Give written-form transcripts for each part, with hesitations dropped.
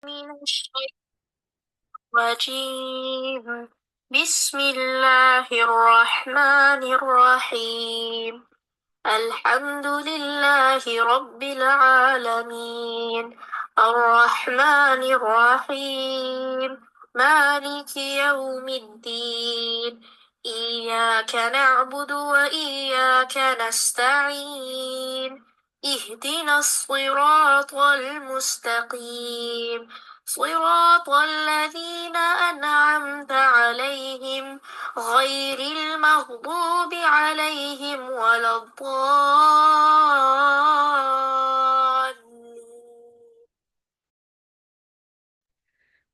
من الشيطان الرجيم. بسم الله الرحمن الرحيم. الحمد لله رب العالمين، الرحمن الرحيم، مالك يوم الدين. إياك نعبد وإياك نستعين. اهدنا الصراط المستقيم، صراط الذين أنعمت عليهم غير المغضوب عليهم ولا الضالين.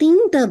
3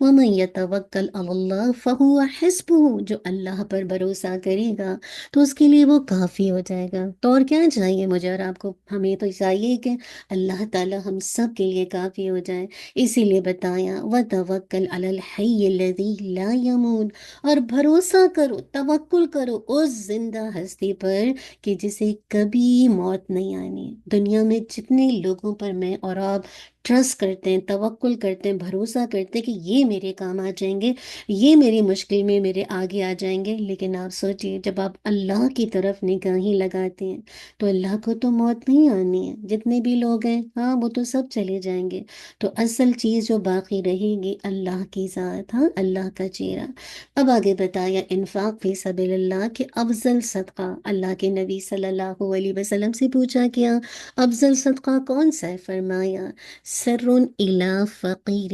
وَمَن يَتَوَكَّلْ عَلَى اللَّهِ فَهُوَ حَسْبُهُ، جو اللہ پر بھروسہ کرے گا تو اس کے لیے وہ کافی ہو جائے گا۔ تو اور کیا چاہیے مجھے اور آپ کو؟ ہمیں تو چاہیے کہ اللہ تعالیٰ ہم سب کے لیے کافی ہو جائے، اسی لیے بتایا وَتَوَكَّلْ عَلَى الْحَيِّ الَّذِي لَا يَمُوتُ، اور بھروسہ کرو، توکل کرو اس زندہ ہستی پر کہ جسے کبھی موت نہیں آنی۔ دنیا میں جتنے لوگوں پر میں اور آپ ٹرسٹ کرتے ہیں، توکل کرتے ہیں، بھروسہ کرتے ہیں کہ یہ میرے کام آ جائیں گے، یہ میری مشکل میں میرے آگے آ جائیں گے، لیکن آپ سوچئے جب آپ اللہ کی طرف نگاہیں لگاتے ہیں تو اللہ کو تو موت نہیں آنی ہے، جتنے بھی لوگ ہیں ہاں وہ تو سب چلے جائیں گے، تو اصل چیز جو باقی رہے گی اللہ کی ذات، ہاں اللہ کا چہرہ۔ اب آگے بتایا انفاق فی سبیل اللہ کہ افضل صدقہ، اللہ کے نبی صلی اللہ علیہ وسلم سے پوچھا کیا افضل صدقہ کون سا ہے؟ فرمایا سر الی فقیر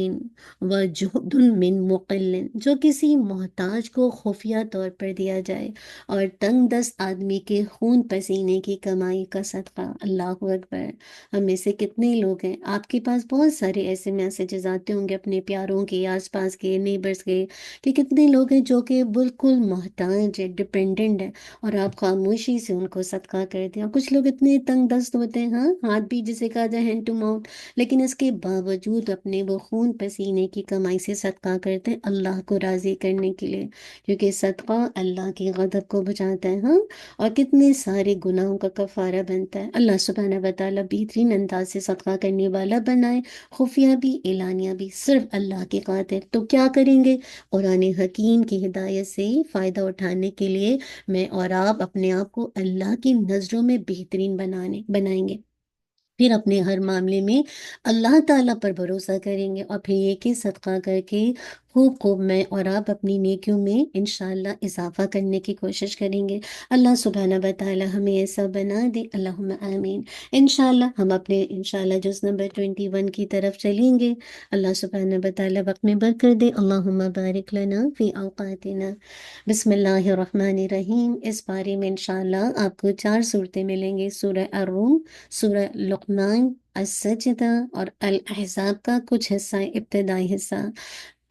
وجہد من مقل، جو کسی محتاج کو خفیہ طور پر دیا جائے، اور تنگ دست آدمی کے خون پسینے کی کمائی کا صدقہ۔ اللہ اکبر! ہم میں سے کتنے لوگ ہیں، آپ کے پاس بہت سارے ایسے میسیجز آتے ہوں گے اپنے پیاروں کے، آس پاس کے، نیبرز کے، کہ کتنے لوگ ہیں جو کہ بالکل محتاج ہے، ڈپینڈنٹ ہے، اور آپ خاموشی سے ان کو صدقہ کر دیں۔ اور کچھ لوگ اتنے تنگ دست ہوتے ہیں، ہاں ہاتھ بھی جسے کہا جائے ہینڈ ٹو ماؤتھ، لیکن اس کے باوجود اپنے وہ خون پسینے کی کمائی سے صدقہ کرتے ہیں اللہ کو راضی کرنے کے لیے، کیونکہ صدقہ اللہ کی غضب کو بچاتا ہے، ہاں، اور کتنے سارے گناہوں کا کفارہ بنتا ہے۔ اللہ سبحانہ و تعالیٰ بہترین انداز سے صدقہ کرنے والا بنائے، خفیہ بھی اعلانیہ بھی، صرف اللہ کی خاطر۔ تو کیا کریں گے؟ قرآن حکیم کی ہدایت سے فائدہ اٹھانے کے لیے میں اور آپ اپنے آپ کو اللہ کی نظروں میں بہترین بنائیں گے، پھر اپنے ہر معاملے میں اللہ تعالیٰ پر بھروسہ کریں گے، اور پھر یہ کہ صدقہ کر کے خوب خوب میں اور آپ اپنی نیکیوں میں انشاءاللہ اضافہ کرنے کی کوشش کریں گے۔ اللہ سبحانہ و تعالیٰ ہمیں ایسا بنا دے، اللہم آمین۔ انشاءاللہ ہم اپنے انشاءاللہ جز نمبر 21 کی طرف چلیں گے۔ اللہ سبحانہ و تعالیٰ وقت میں برکت دے۔ اللہم بارک لنا فی اوقاتنا۔ بسم اللہ الرحمن الرحیم۔ اس بارے میں انشاءاللہ آپ کو 4 صورتیں ملیں گے، سورہ الروم، سورہ لقمان، السجدہ اور الاحزاب کا کچھ حصہ، ابتدائی حصہ۔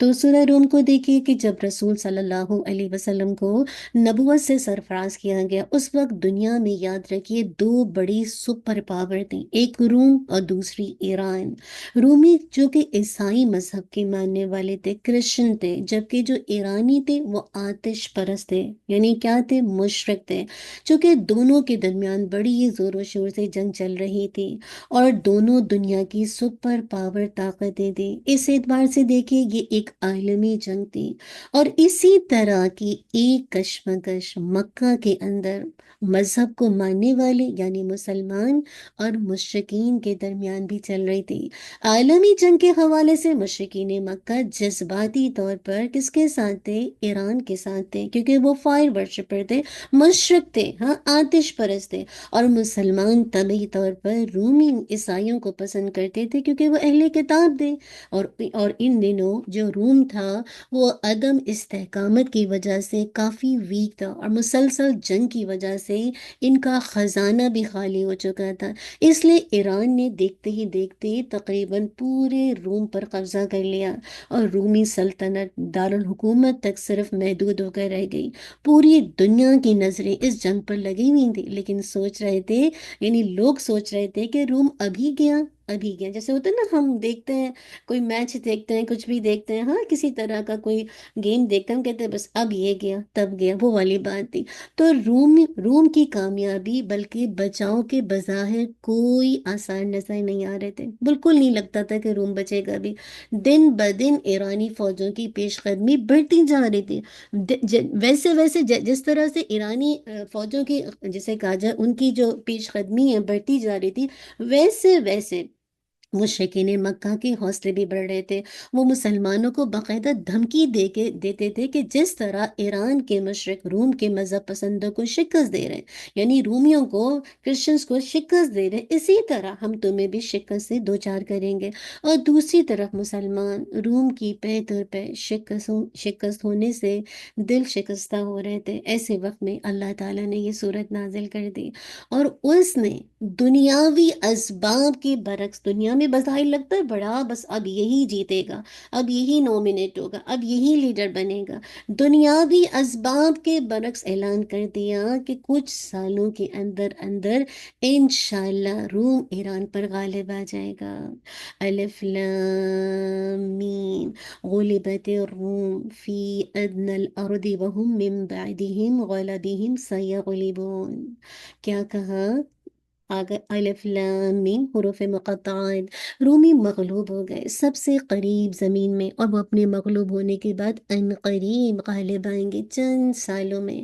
تو سورہ روم کو دیکھیے کہ جب رسول صلی اللہ علیہ وسلم کو نبوت سے سرفراز کیا گیا، اس وقت دنیا میں یاد رکھیے 2 بڑی سپر پاور تھیں، ایک روم اور دوسری ایران۔ رومی جو کہ عیسائی مذہب کے ماننے والے تھے، کرسچن تھے، جبکہ جو ایرانی تھے وہ آتش پرست تھے، یعنی کیا تھے؟ مشرک تھے، چونکہ دونوں کے درمیان بڑی ہی زور و شور سے جنگ چل رہی تھی، اور دونوں دنیا کی سپر پاور طاقتیں تھیں۔ اس اعتبار سے دیکھیے یہ ایک عالمی جنگ تھی، اور اسی طرح کی ایک کشمکش مکہ کے اندر مذہب کو ماننے والے یعنی مسلمان اور مشرکین کے درمیان بھی چل رہی تھی۔ عالمی جنگ کے حوالے سے مشرکین مکہ جذباتی طور پر کس کے ساتھ تھے؟ ایران کے ساتھ تھے، کیونکہ وہ فائر ورشپر تھے، مشرک تھے، ہاں آتش پرست تھے، اور مسلمان طبعی طور پر رومی عیسائیوں کو پسند کرتے تھے کیونکہ وہ اہل کتاب تھے، اور ان دنوں جو روم تھا وہ عدم استحکامت کی وجہ سے کافی ویک تھا، اور مسلسل جنگ کی وجہ سے ان کا خزانہ بھی خالی ہو چکا تھا، اس لیے ایران نے دیکھتے ہی دیکھتے تقریباً پورے روم پر قبضہ کر لیا، اور رومی سلطنت دارالحکومت تک صرف محدود ہو کر رہ گئی۔ پوری دنیا کی نظریں اس جنگ پر لگی ہوئی تھی، لیکن سوچ رہے تھے، یعنی لوگ سوچ رہے تھے کہ روم ابھی گیا، جیسے ہوتا ہے نا، ہم دیکھتے ہیں کوئی میچ دیکھتے ہیں، کچھ بھی دیکھتے ہیں، ہاں کسی طرح کا کوئی گیم دیکھتے ہیں، ہم کہتے ہیں بس اب یہ گیا تب گیا، وہ والی بات تھی۔ تو روم کی کامیابی بلکہ بچاؤ کے بظاہر کوئی آثار نظر نہیں آ رہے تھے، بالکل نہیں لگتا تھا کہ روم بچے گا بھی۔ دن بدن ایرانی فوجوں کی پیش قدمی بڑھتی جا رہی تھی، ویسے ویسے جس طرح سے ایرانی فوجوں کی جسے کہا جائے ان کی جو پیش قدمی ہے بڑھتی جا رہی تھی، ویسے ویسے مشرکین مکہ کے حوصلے بھی بڑھ رہے تھے۔ وہ مسلمانوں کو باقاعدہ دھمکی دیتے تھے کہ جس طرح ایران کے مشرک روم کے مذہب پسندوں کو شکست دے رہے ہیں، یعنی رومیوں کو، کرسچنز کو شکست دے رہے ہیں، اسی طرح ہم تمہیں بھی شکست سے دوچار کریں گے۔ اور دوسری طرف مسلمان روم کی پہ در پہ شکست ہونے سے دل شکستہ ہو رہے تھے۔ ایسے وقت میں اللہ تعالیٰ نے یہ صورت نازل کر دی، اور اس نے دنیاوی اسباب کے برعکس، دنیا میں ہمیں بظاہر لگتا ہے بڑا، بس اب یہی جیتے گا، اب یہی نومینیٹ ہوگا، اب یہی لیڈر بنے گا، دنیاوی اسباب کے برعکس اعلان کر دیا کہ کچھ سالوں کے اندر اندر انشاءاللہ روم ایران پر غالب آ جائے گا۔ الف لام میم، غلبت الروم فی ادنى الارض وهم من بعدهم غلبهم سیغلبون۔ کیا کہا؟ الف لام میم حروف مقطعات، رومی مغلوب ہو گئے سب سے قریب زمین میں، اور وہ اپنے مغلوب ہونے کے بعد ان قریب غالب آئیں گے چند سالوں میں۔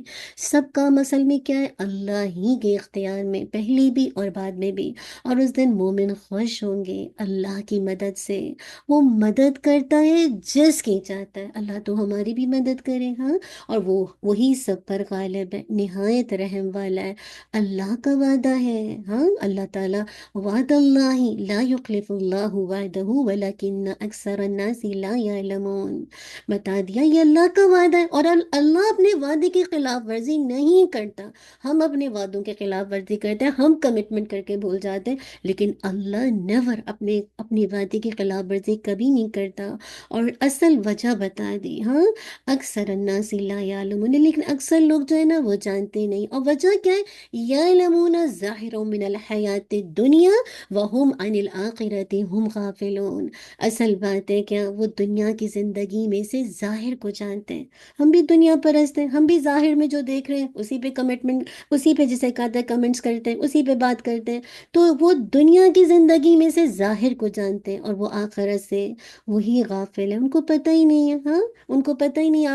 سب کا اصل میں کیا ہے؟ اللہ ہی کے اختیار میں، پہلی بھی اور بعد میں بھی۔ اور اس دن مومن خوش ہوں گے اللہ کی مدد سے، وہ مدد کرتا ہے جس کی چاہتا ہے۔ اللہ تو ہماری بھی مدد کرے، ہاں، اور وہی سب پر غالب ہے، نہایت رحم والا ہے۔ اللہ کا وعدہ ہے، ہاں، اللہ تعالیٰ وعد اللہ لا یخلف اللہ وعدہ ولکن اکثر الناس لا یعلمون، بتا دیا یہ اللہ کا وعدہ ہے، اور اللہ اپنے وعدے کی خلاف ورزی نہیں کرتا۔ ہم اپنے وعدوں کے خلاف ورزی کرتے ہیں، ہم کمٹمنٹ کر کے بھول جاتے ہیں، لیکن اللہ نیور اپنے وعدے کی خلاف ورزی کبھی نہیں کرتا۔ اور اصل وجہ بتا دی، ہاں، اکثر الناس لا یعلمون، لیکن اکثر لوگ جو ہے نا وہ جانتے نہیں۔ اور وجہ کیا ہے؟ یعلمون ظاہر من الحیات الدنیا وهم عن الآخرت هم غافلون، اصل بات ہے کیا؟ وہ دنیا کی زندگی میں سے ظاہر کو جانتے ہیں۔ ہم بھی دنیا پرست ہیں، ہم بھی ظاہر میں جو دیکھ رہے ہیں اسی پہ کمٹمنٹ، اسی پہ جسے کہتے ہیں کمنٹس کرتے ہیں، اسی پہ بات کرتے ہیں۔ تو وہ دنیا کی زندگی میں سے ظاہر کو جانتے ہیں، اور وہ آخرت سے وہی غافل ہے، ان کو پتہ ہی نہیں ہے، ہاں، ان کو پتہ ہی نہیں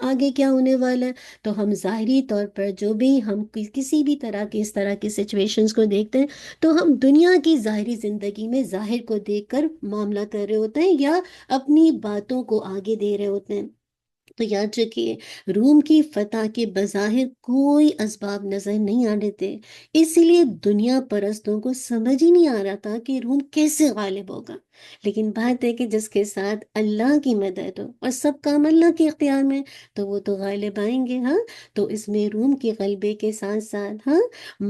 آگے کیا ہونے والا ہے۔ تو ہم ظاہری طور پر جو بھی ہم کسی بھی طرح کی اس طرح کی سچویشنز کو دیکھتے ہیں، تو ہم دنیا کی ظاہری زندگی میں ظاہر کو دیکھ کر معاملہ کر رہے ہوتے ہیں، یا اپنی باتوں کو آگے دے رہے ہوتے ہیں۔ تو یاد رکھیے، روم کی فتح کے بظاہر کوئی اسباب نظر نہیں آ رہے تھے، اسی لیے دنیا پرستوں کو سمجھ ہی نہیں آ رہا تھا کہ روم کیسے غالب ہوگا۔ لیکن بات ہے کہ جس کے ساتھ اللہ کی مدد ہو اور سب کام اللہ کے اختیار میں، تو وہ تو غالب آئیں گے، ہاں۔ تو اس میں روم کے غلبے کے ساتھ ساتھ، ہاں،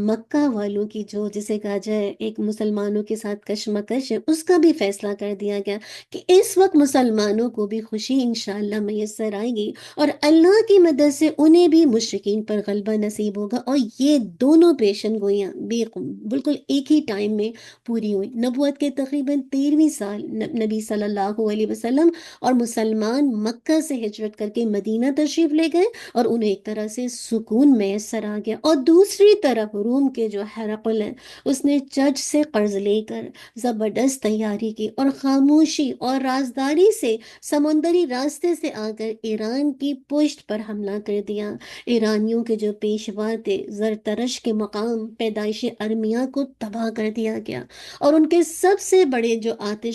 مکہ والوں کی جو جسے کہا جائے ایک مسلمانوں کے ساتھ کشمکش ہے، اس کا بھی فیصلہ کر دیا گیا کہ اس وقت مسلمانوں کو بھی خوشی انشاءاللہ میسر آئے گی، اور اللہ کی مدد سے انہیں بھی مشرکین پر غلبہ نصیب ہوگا۔ اور یہ دونوں پیشن گوئیاں بالکل ایک ہی ٹائم میں پوری ہوئی۔ نبوت کے تقریباً 13ویں سال نبی صلی اللہ علیہ وسلم اور مسلمان مکہ سے ہجرت کر کے مدینہ تشریف لے گئے، اور انہیں ایک طرح سے سکون میسر آ گیا۔ اور دوسری طرف روم کے جو ہرقل ہے، اس نے چرچ سے قرض لے کر زبردست تیاری کی، اور خاموشی اور رازداری سے سمندری راستے سے آ کر ایران کی پشت پر حملہ کر دیا۔ ایرانیوں کے جو پیشوا تھے زرترش کے مقام پیدائش ارمیا کو تباہ کر دیا گیا، اور ان کے سب سے بڑے جو آتش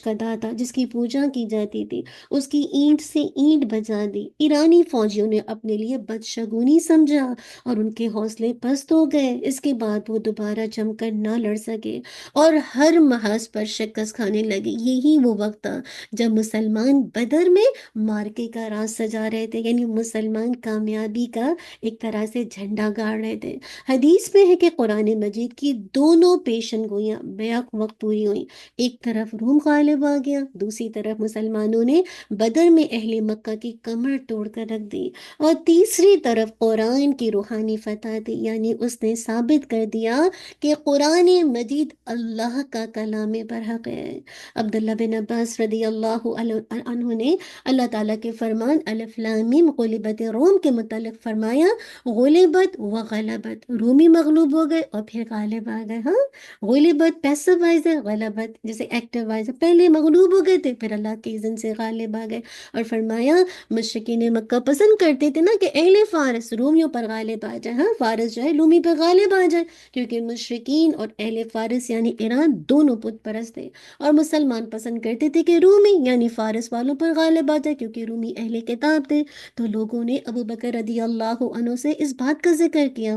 گدا تھا جس کی پوجا کی جاتی تھی، اس کی اینٹ سے اینٹ بجا دی۔ ایرانی فوجیوں نے اپنے لیے بدشگونی سمجھا، اور ان کے حوصلے پست ہو گئے۔ اس کے بعد وہ دوبارہ جم کر نہ لڑ سکے، اور ہر محاذ پر شکست کھانے لگے۔ یہی وہ وقت تھا جب مسلمان بدر میں مارکے کا راز سجا رہے تھے، یعنی مسلمان کامیابی کا ایک طرح سے جھنڈا گاڑ رہے تھے۔ حدیث میں ہے کہ قرآن مجید کی دونوں پیشن گوئیاں بیک وقت پوری ہوئیں، ایک طرف روم غالب آ گیا، دوسری طرف مسلمانوں نے بدر میں اہل مکہ کی کمر توڑ کر رکھ دی، اور تیسری طرف قرآن کی روحانی فتح تھی، یعنی اس نے ثابت کر دیا کہ قرآن مجید اللہ کا کلام برحق ہے۔ عبداللہ بن عباس رضی اللہ عنہ نے اللہ تعالیٰ کے فرمان الف لام میم غلبت روم کے متعلق فرمایا، غلبت و غلبت، رومی مغلوب ہو گئے اور پھر غالب آ گئے، ہاں۔ غلبت پیسو وائز ہے، غلبت جیسے ایکٹیو وائز ہے، پہلے مغلوب ہو گئے تھے پھر اللہ کے اذن سے غالب آ گئے۔ اور فرمایا مشرکین مکہ پسند کرتے تھے نا کہ اہل فارس رومیوں پر غالب آ جائے، ہاں، فارس جو ہے رومی پر غالب آ جائے، کیونکہ مشرکین اور اہل فارس یعنی ایران دونوں بت پرست تھے، اور مسلمان پسند کرتے تھے کہ رومی یعنی فارس والوں پر غالب آ جائے، کیونکہ رومی اہل کتاب تھے۔ تو لوگوں نے ابو بکر رضی اللہ عنہ سے اس بات کا ذکر کیا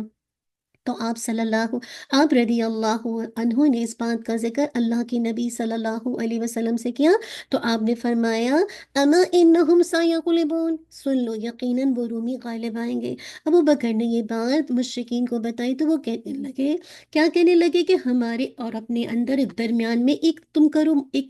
تو آپ رضی اللہ عنہ نے اس بات کا ذکر اللہ کے نبی صلی اللہ علیہ وسلم سے کیا، تو آپ نے فرمایا اما انہم سیغلبون، سن لو یقیناً وہ رومی غالب آئیں گے۔ ابو بکر نے یہ بات مشرکین کو بتائی تو وہ کہنے لگے، کیا کہنے لگے کہ ہمارے اور اپنے اندر درمیان میں ایک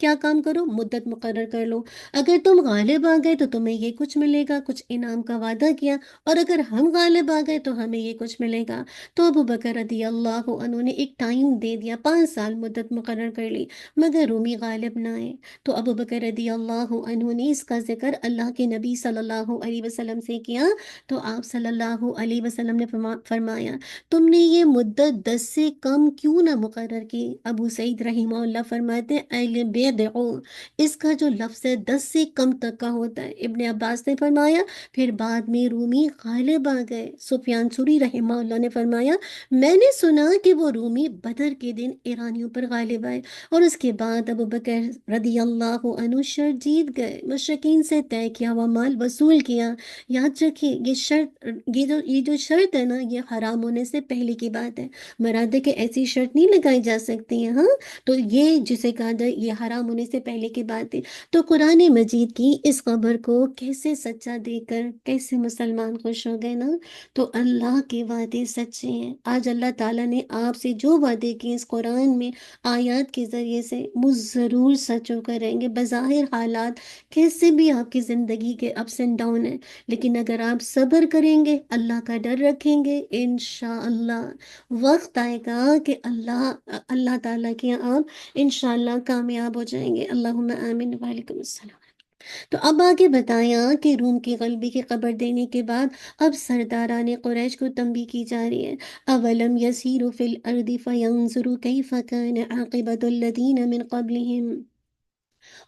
کیا کام کرو، مدت مقرر کر لو، اگر تم غالب آ گئے تو تمہیں یہ کچھ ملے گا، کچھ انعام کا وعدہ کیا، اور اگر ہم غالب آ گئے تو ہمیں یہ کچھ ملے گا۔ تو ابو بکر رضی اللہ عنہ نے ایک ٹائم دے دیا، 5 سال مدت مقرر کر لی، مگر رومی غالب نہ آئے۔ تو ابو بکر رضی اللہ عنہ نے اس کا ذکر اللہ کے نبی صلی اللہ علیہ وسلم سے کیا، تو آپ صلی اللہ علیہ وسلم نے فرمایا تم نے یہ مدت 10 سے کم کیوں نہ مقرر کی؟ ابو سعید رحمہ اللہ فرماتے ہیں اہل بیدعو، اس کا جو لفظ ہے 10 سے کم تک کا ہوتا ہے۔ ابن عباس نے فرمایا پھر بعد میں رومی غالب آ گئے۔ سفیان ثوری رحمہ اللہ نے فرمایا میں نے سنا کہ وہ رومی بدر کے دن ایرانیوں پر غالب آئے، اور اس کے بعد ابو بکر رضی اللہ عنہ شرط جیت گئے، مشرکین سے طے کیا ہوا مال وصول کیا۔ یاد رکھیے یہ جو شرط ہے نا، یہ حرام ہونے سے پہلے کی بات ہے، مراد ہے کہ ایسی شرط نہیں لگائی جا سکتی ہے، ہاں، تو یہ جسے کہا جائے یہ حرام ہونے سے پہلے کی بات ہے۔ تو قرآن مجید کی اس خبر کو کیسے سچا دے کر کیسے مسلمان خوش ہو گئے نا، تو اللہ کے وعدے سچے ہیں۔ آج اللہ تعالیٰ نے آپ سے جو وعدے کیے اس قرآن میں آیات کے ذریعے سے، وہ ضرور سچ ہو کر رہیں گے۔ بظاہر حالات کیسے بھی آپ کی زندگی کے اپس اینڈ ڈاؤن ہیں، لیکن اگر آپ صبر کریں گے، اللہ کا ڈر رکھیں گے، انشاءاللہ وقت آئے گا کہ اللہ تعالیٰ کے آپ انشاءاللہ کامیاب ہو جائیں گے۔ اللہم آمین۔ وعلیکم السلام۔ تو اب آگے بتایا کہ روم کی غلبے کی خبر دینے کے بعد اب سرداران قریش کو تنبیہ کی جا رہی ہے۔ اولم یسیروا فی الارض فینظروا کیف کان عاقبۃ الذین من قبلہم،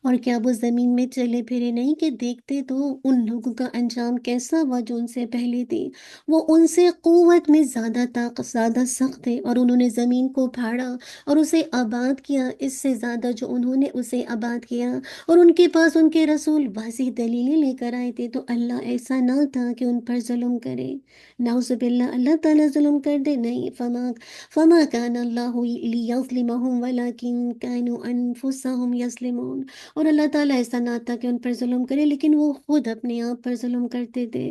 اور کیا وہ زمین میں چلے پھرے نہیں کہ دیکھتے تو ان لوگوں کا انجام کیسا ہوا جو ان سے پہلے تھے، وہ ان سے قوت میں زیادہ سخت تھے، اور انہوں نے زمین کو پھاڑا اور اسے آباد کیا، اس سے زیادہ جو انہوں نے اسے آباد کیا، اور ان کے پاس ان کے رسول واضح دلیلیں لے کر آئے تھے، تو اللہ ایسا نہ تھا کہ ان پر ظلم کرے، نعوذ باللہ اللہ تعالیٰ ظلم کر دے، نہیں، فما کان اللہ لیظلمہم ولکن کانوا انفسہم یظلمون، اور اللہ تعالیٰ ایسا نہ تھا کہ ان پر ظلم کرے، لیکن وہ خود اپنے آپ پر ظلم کرتے تھے۔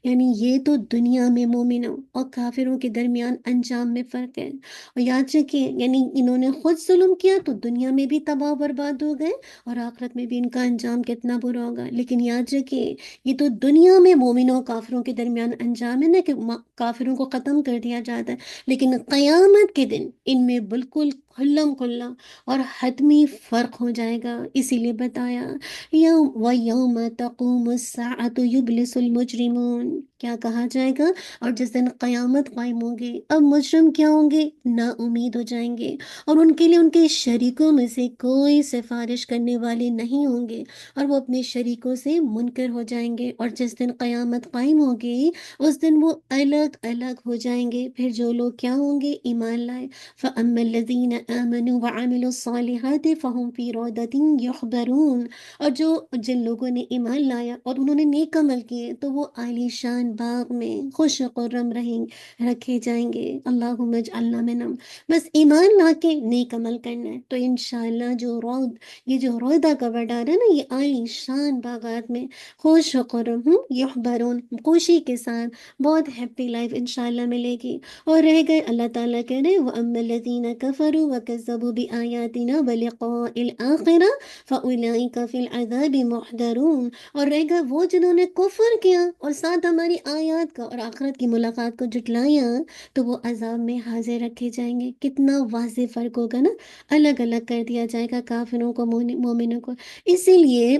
یعنی یہ تو دنیا میں مومنوں اور کافروں کے درمیان انجام میں فرق ہے، اور یاد رکھیے یعنی انہوں نے خود ظلم کیا تو دنیا میں بھی تباہ و برباد ہو گئے، اور آخرت میں بھی ان کا انجام کتنا برا ہوگا۔ لیکن یاد رکھیے یہ تو دنیا میں مومنوں اور کافروں کے درمیان انجام ہے نا، کہ کافروں کو ختم کر دیا جاتا ہے، لیکن قیامت کے دن ان میں بالکل کھلم کھلا اور حتمی فرق ہو جائے گا۔ اسی لیے بتایا وَيَوْمَ تَقُومُ السَّاعَةُ يُبْلِسُ الْمُجْرِمُونَ، کیا کہا جائے گا، اور جس دن قیامت قائم ہوگی اب مجرم کیا ہوں گے، نا امید ہو جائیں گے، اور ان کے لیے ان کے شریکوں میں سے کوئی سفارش کرنے والے نہیں ہوں گے، اور وہ اپنے شریکوں سے منکر ہو جائیں گے، اور جس دن قیامت قائم ہوگی اس دن وہ الگ الگ ہو جائیں گے۔ پھر جو لوگ کیا ہوں گے، ایمان لائے، فَأَمَّا الَّذِينَ آمَنُوا وَعَمِلُوا الصَّالِحَاتِ فَهُمْ فِي رَوْضَةٍ يُحْبَرُونَ، اور جن لوگوں نے ایمان لایا اور انہوں نے نیک عمل کیے تو وہ عالی شان باغ میں خوش خرم رکھے جائیں گے۔ اللہم اجعلنا منہم، بس ایمان لا کے نیک عمل کرنا ہے تو انشاءاللہ یہ جو روضہ کا ورڈ آ رہا ہے نا، یہ عالی شان باغات میں خوش خرم یحبرون، خوشی کے ساتھ بہت ہیپی لائف انشاءاللہ ملے گی۔ اور رہ گئے اللہ تعالیٰ کہہ رہے وَأَمَّا الَّذِينَ كَفَرُوا وَكَذَّبُوا بِآيَاتِنَا وَلِقَاءِ الْآخِرَةِ فَأُولَئِكَ فِي الْعَذَابِ مُحْضَرُونَ، اور رہ گئے وہ جنہوں نے کفر کیا اور ساتھ ہماری آیات کا اور آخرت کی ملاقات کو جھٹلایا، تو وہ عذاب میں حاضر رکھے جائیں گے۔ کتنا واضح فرق ہوگا نا، الگ الگ کر دیا جائے گا کافروں کو مومنوں کو۔ اسی لیے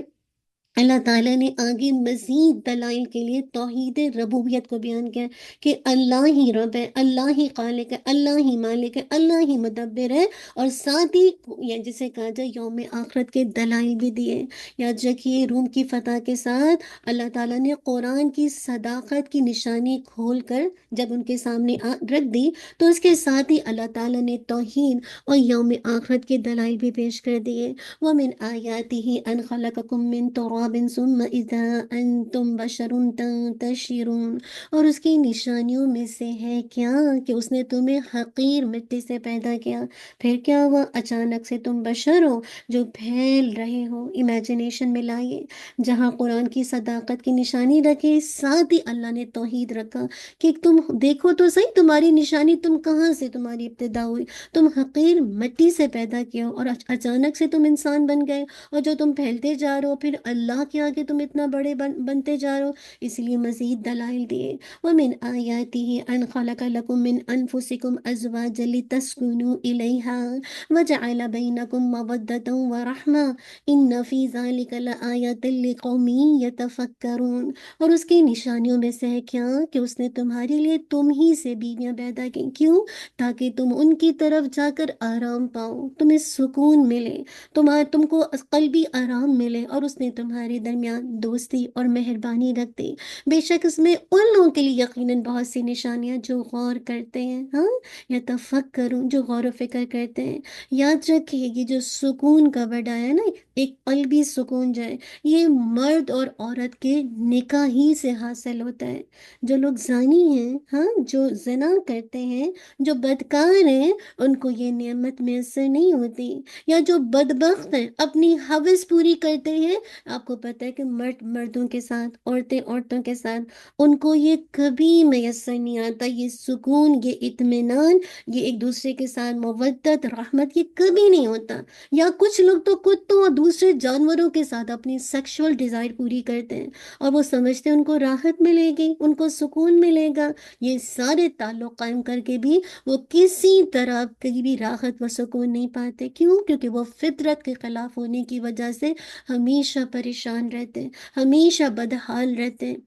اللہ تعالیٰ نے آگے مزید دلائل کے لیے توحید ربوبیت کو بیان کیا کہ اللہ ہی رب ہے، اللہ ہی خالق ہے، اللہ ہی مالک ہے، اللہ ہی مدبر ہے، اور ساتھ ہی یا جسے کہا جائے یوم آخرت کے دلائل بھی دیے۔ یاد رکھیے روم کی فتح کے ساتھ اللہ تعالیٰ نے قرآن کی صداقت کی نشانی کھول کر جب ان کے سامنے رکھ دی، تو اس کے ساتھ ہی اللہ تعالیٰ نے توحید اور یوم آخرت کے دلائل بھی پیش کر دیے۔ وَمِنْ آیَاتِهِ أَنْ خَلَقَكُم مِّن تُرَابٍ تراب ثم اذا انتم بشر تنتشرون۔ اور اس کی نشانیوں میں سے ہے کیا کہ اس نے تمہیں حقیر مٹی سے پیدا کیا، پھر کیا ہوا، اچانک سے تم بشر ہو جو پھیل رہے ہو۔ امیجنیشن میں لائیے، جہاں قرآن کی صداقت کی نشانی رکھے، ساتھ ہی اللہ نے توحید رکھا کہ تم دیکھو تو صحیح تمہاری نشانی، تم کہاں سے تمہاری ابتدا ہوئی، تم حقیر مٹی سے پیدا کیا ہو اور اچانک سے تم انسان بن گئے، اور جو تم پھیلتے جا رہے ہو پھر اللہ کے آگے تم اتنا بڑے بنتے جا رہے ہو۔ اس لیے مزید دلائل دیے، وَمِنْ آيَاتِهِ أَنْ خَلَقَ لَكُم مِّنْ أَنفُسِكُمْ أَزْوَاجًا لِتَسْكُنُوا إِلَيْهَا وَجَعَلَ بَيْنَكُم مَّوَدَّةً وَرَحْمَةً إِنَّ فِي ذَلِكَ لَآيَةً لِقَوْمٍ يَتَفَكَّرُونَ۔ اور اس کی نشانیوں میں سے ہے کیا کہ اس نے تمہارے لیے تم ہی سے بیویاں پیدا کی، کیوں؟ تاکہ تم ان کی طرف جا کر آرام پاؤ، تمہیں سکون ملے، تم کو قلبی آرام ملے، اور اس نے تمہارے درمیان دوستی اور مہربانی رکھ دی۔ بے شک اس میں ان لوگوں کے لیے یقیناً بہت سی نشانیاں جو غور کرتے ہیں، ہاں، یا تفکرون، جو غور و فکر کرتے ہیں۔ یاد رکھیے یہ جو سکون کا ورڈ آیا نا، ایک قلبی سکون جو ہے، یہ مرد اور عورت کے نکاح ہی سے حاصل ہوتا ہے۔ جو لوگ زانی ہیں، ہاں، جو زنا کرتے ہیں، جو بدکار ہیں، ان کو یہ نعمت میسر نہیں ہوتی۔ یا جو بدبخت ہیں، اپنی ہوس پوری کرتے ہیں، آپ کو پتہ ہے کہ مرد مردوں کے ساتھ، عورتیں عورتوں کے ساتھ، ان کو یہ کبھی میسر نہیں آتا، یہ سکون، یہ اطمینان، یہ ایک دوسرے کے ساتھ مودت رحمت، یہ کبھی نہیں ہوتا۔ یا کچھ لوگ تو کتوں اور دوسرے جانوروں کے ساتھ اپنی سیکشول ڈیزائر پوری کرتے ہیں، اور وہ سمجھتے ہیں ان کو راحت ملے گی، ان کو سکون ملے گا۔ یہ سارے تعلق قائم کر کے بھی وہ کسی طرح کی بھی راحت و سکون نہیں پاتے، کیوں؟ کیونکہ وہ فطرت کے خلاف ہونے کی وجہ سے ہمیشہ پریشان رہتے ہیں، ہمیشہ بدحال رہتے ہیں۔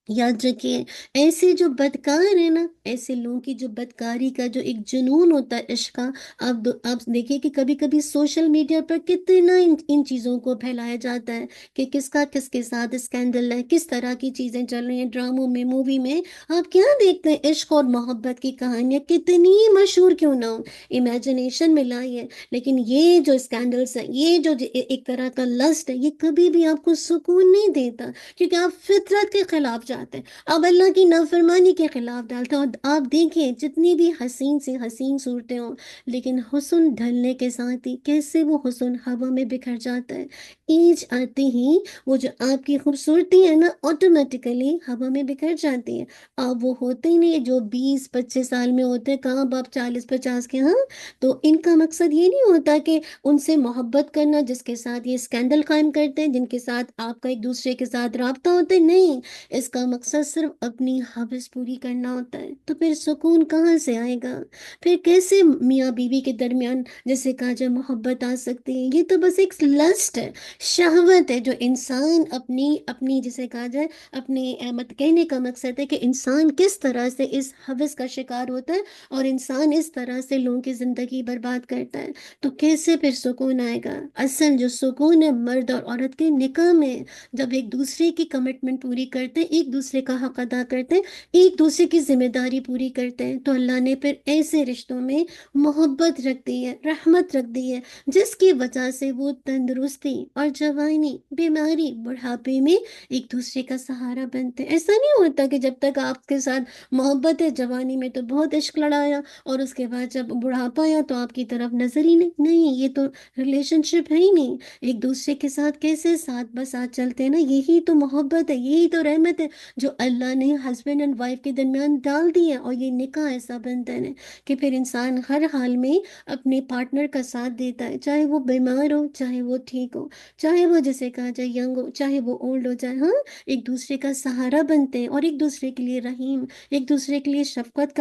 یاد رکھیے، ایسے جو بدکار ہیں نا، ایسے لوگوں کی جو بدکاری کا جو ایک جنون ہوتا ہے عشق کا، آپ دیکھیے کہ کبھی کبھی سوشل میڈیا پر کتنا ان چیزوں کو پھیلایا جاتا ہے کہ کس کا کس کے ساتھ اسکینڈل ہے، کس طرح کی چیزیں چل رہی ہیں ڈراموں میں، مووی میں۔ آپ کیا دیکھتے ہیں، عشق اور محبت کی کہانیاں کتنی مشہور کیوں نہ ہوں، امیجنیشن میں لائیے، لیکن یہ جو اسکینڈلس ہیں، یہ جو ایک طرح کا لسٹ ہے، یہ کبھی بھی آپ کو سکون نہیں دیتا، کیونکہ آپ فطرت کے خلاف جاتے ہیں، اب اللہ کی نافرمانی کے خلاف ڈالتے ہیں۔ اور آپ دیکھیں جتنی بھی حسین سے حسین صورتیں ہوں، لیکن حسن ڈھلنے کے ساتھ ہی کیسے وہ حسن ہوا میں بکھر جاتا ہے۔ ایج آتے ہی وہ جو آپ کی خوبصورتی ہے نا، آٹومیٹیکلی ہوا میں بکھر جاتی ہے۔ اب وہ ہوتے ہی نہیں جو 20-25 سال میں ہوتے ہیں، کہاں باپ 40-50 کے، ہاں۔ تو ان کا مقصد یہ نہیں ہوتا کہ ان سے محبت کرنا جس کے ساتھ یہ اسکینڈل قائم کرتے ہیں، جن کے ساتھ آپ کا ایک دوسرے کے ساتھ رابطہ ہوتا ہے، نہیں، اس کا مقصد صرف اپنی حوث پوری کرنا ہوتا ہے۔ تو پھر سکون کہاں سے آئے گا؟ پھر کیسے میاں بیوی کے درمیان جیسے کہا جائے محبت آ سکتی ہے؟ یہ تو بس ایک لسٹ ہے، شہوت ہے، جو انسان اپنی جسے کہا جائے اپنے کہنے کا مقصد ہے کہ انسان کس طرح سے اس حوث کا شکار ہوتا ہے، اور انسان اس طرح سے لوگوں کی زندگی برباد کرتا ہے۔ تو کیسے پھر سکون آئے گا؟ اصل جو سکون ہے مرد اور عورت کے نکاح میں، جب ایک دوسرے کی کمٹمنٹ پوری کرتے ہیں، ایک دوسرے کا حق ادا کرتے ہیں، ایک دوسرے کی ذمہ داری پوری کرتے ہیں، تو اللہ نے پھر ایسے رشتوں میں محبت رکھ دی ہے، رحمت رکھ دی ہے، جس کی وجہ سے وہ تندرستی اور جوانی، بیماری، بڑھاپے میں ایک دوسرے کا سہارا بنتے ہیں۔ ایسا نہیں ہوتا کہ جب تک آپ کے ساتھ محبت ہے، جوانی میں تو بہت عشق لڑایا، اور اس کے بعد جب بڑھاپا آیا تو آپ کی طرف نظر ہی نہیں، یہ تو ریلیشن شپ ہے ہی نہیں۔ ایک دوسرے کے ساتھ کیسے ساتھ بساتھ چلتے ہیں نا، یہی تو محبت ہے، یہی تو رحمت ہے جو اللہ نے ہسبینڈ اینڈ وائف کے درمیان ڈال دی ہے۔ اور یہ نکاح ایسا بندھن ہے کہ پھر انسان ہر حال میں اپنے پارٹنر کا ساتھ دیتا ہے، چاہے وہ بیمار ہو، چاہے وہ ٹھیک ہو، چاہے وہ جیسے کہا جائے ینگ ہو، چاہے وہ اولڈ ہو جائے، ہاں، ایک دوسرے کا سہارا بنتے ہیں، اور ایک دوسرے کے لیے رحیم، ایک دوسرے کے لیے شفقت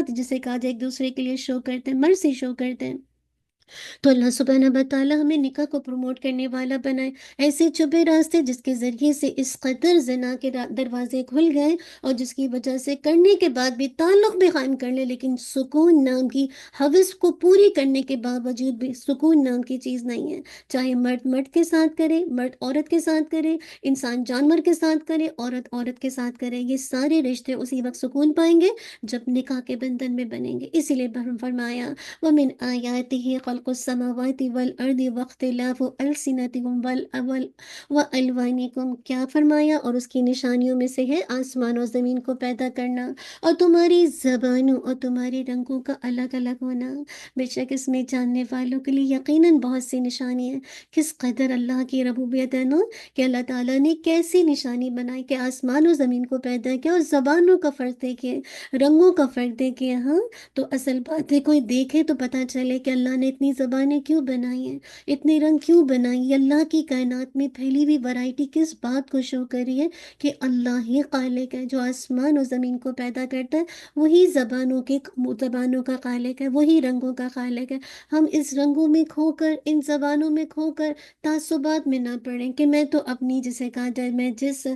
جسے کہا جائے ایک دوسرے کے لیے شو کرتے ہیں، مرسی شو کرتے ہیں۔ تو اللہ سبحانہ وتعالی ہمیں نکاح کو پروموٹ کرنے والا بنائے، ایسے چھپے راستے جس کے ذریعے سے اس قدر زنا کے دروازے کھل گئے، اور جس کی وجہ سے کرنے کے بعد بھی تعلق بھی قائم کر لے، لیکن سکون نام کی حوث کو پوری کرنے کے باوجود بھی سکون نام کی چیز نہیں ہے۔ چاہے مرد مرد کے ساتھ کرے، مرد عورت کے ساتھ کرے، انسان جانور کے ساتھ کرے، عورت عورت کے ساتھ کرے، یہ سارے رشتے اسی وقت سکون پائیں گے جب نکاح کے بندھن میں بنیں گے۔ اسی لیے فرمایا وَمِنْ آيَاتِهِ خلق السماوات والارض واختلاف السنتکم والوانکم، کیا فرمایا؟ اور اس کی نشانیوں میں سے ہے آسمان اور زمین کو پیدا کرنا، اور تمہاری زبانوں اور تمہارے رنگوں کا الگ الگ ہونا۔ بے شک اس میں جاننے والوں کے لیے یقیناً بہت سی نشانی ہے۔ کس قدر اللہ کی ربوبیت ہے نا، کہ اللہ تعالیٰ نے کیسی نشانی بنائی کہ آسمان و زمین کو پیدا کیا، اور زبانوں کا فرق دیکھے، رنگوں کا فرق دیکھے۔ ہاں، تو اصل بات ہے کوئی دیکھے تو پتہ چلے کہ اللہ نے اتنی زبانیں کیوں بنائی ہیں، اتنے رنگ کیوں بنائی۔ یہ اللہ کی کائنات میں پھیلی ہوئی ورائٹی کس بات کو شو کر رہی ہے؟ کہ اللہ ہی خالق ہے، جو آسمان و زمین کو پیدا کرتا ہے، وہی زبانوں کا خالق ہے، وہی رنگوں کا خالق ہے۔ ہم اس رنگوں میں کھو کر، ان زبانوں میں کھو کر تعصبات میں نہ پڑیں کہ میں تو اپنی، جسے کہا جائے میں جس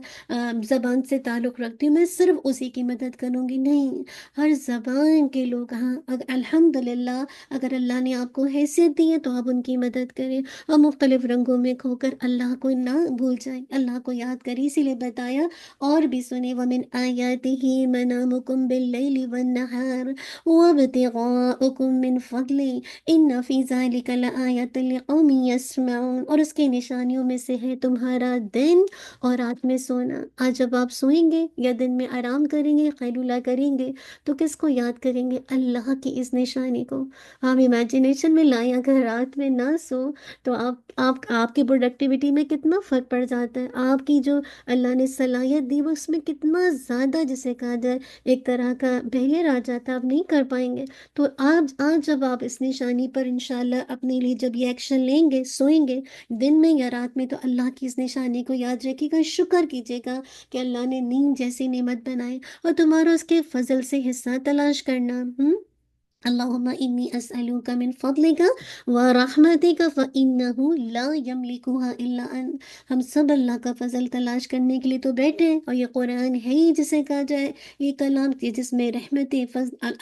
زبان سے تعلق رکھتی ہوں میں صرف اسی کی مدد کروں گی۔ نہیں، ہر زبان کے لوگ، ہاں الحمدللہ اگر اللہ نے آپ کو حیثیت دی ہے تو آپ ان کی مدد کریں، اور مختلف رنگوں میں کھو کر اللہ کو نہ بھول جائیں، اللہ کو یاد کریں۔ اسی لیے بتایا اور بھی سنیں، وَمِنْ آيَاتِهِ مَنَامُكُمْ بِاللَّيْلِ وَالنَّهَارِ وَابْتِغَاؤُكُمْ مِنْ فَضْلِهِ إِنَّ فِي ذَلِكَ لَآيَةً لِقَوْمٍ يَسْمَعُونَ، اور اس کی نشانیوں میں سے ہے تمہارا دن اور رات میں سونا۔ آج جب آپ سوئیں گے یا دن میں آرام کریں گے، قیلولہ کریں گے، تو کس کو یاد کریں گے؟ اللہ کی اس نشانی کو۔ آپ امیجنیشن میں لائیں، اگر رات میں نہ سو تو آپ کی پروڈکٹیوٹی میں کتنا فرق پڑ جاتا ہے۔ آپ کی جو اللہ نے صلاحیت دی وہ اس میں کتنا زیادہ، جسے کہا جائے ایک طرح کا بہیئر آ جاتا ہے، آپ نہیں کر پائیں گے۔ تو آج جب آپ اس نشانی پر انشاءاللہ اپنے لیے جب یہ ایکشن لیں گے، سوئیں گے دن میں یا رات میں، تو اللہ کی اس نشانی کو یاد رکھیے گا، شکر کیجیے گا کہ اللہ نے نیند جیسی نعمت بنائی، اور تمہارا اس کے فضل سے حصہ تلاش کرنا۔ اللہم انی اسألوک من فضلک ورحمتک فإنہ لا یملکها الا انت۔ ہم سب اللہ کا فضل تلاش کرنے کے لیے تو بیٹھے ہیں، اور یہ قرآن ہے ہی جسے کہا جائے یہ کلام جس میں رحمت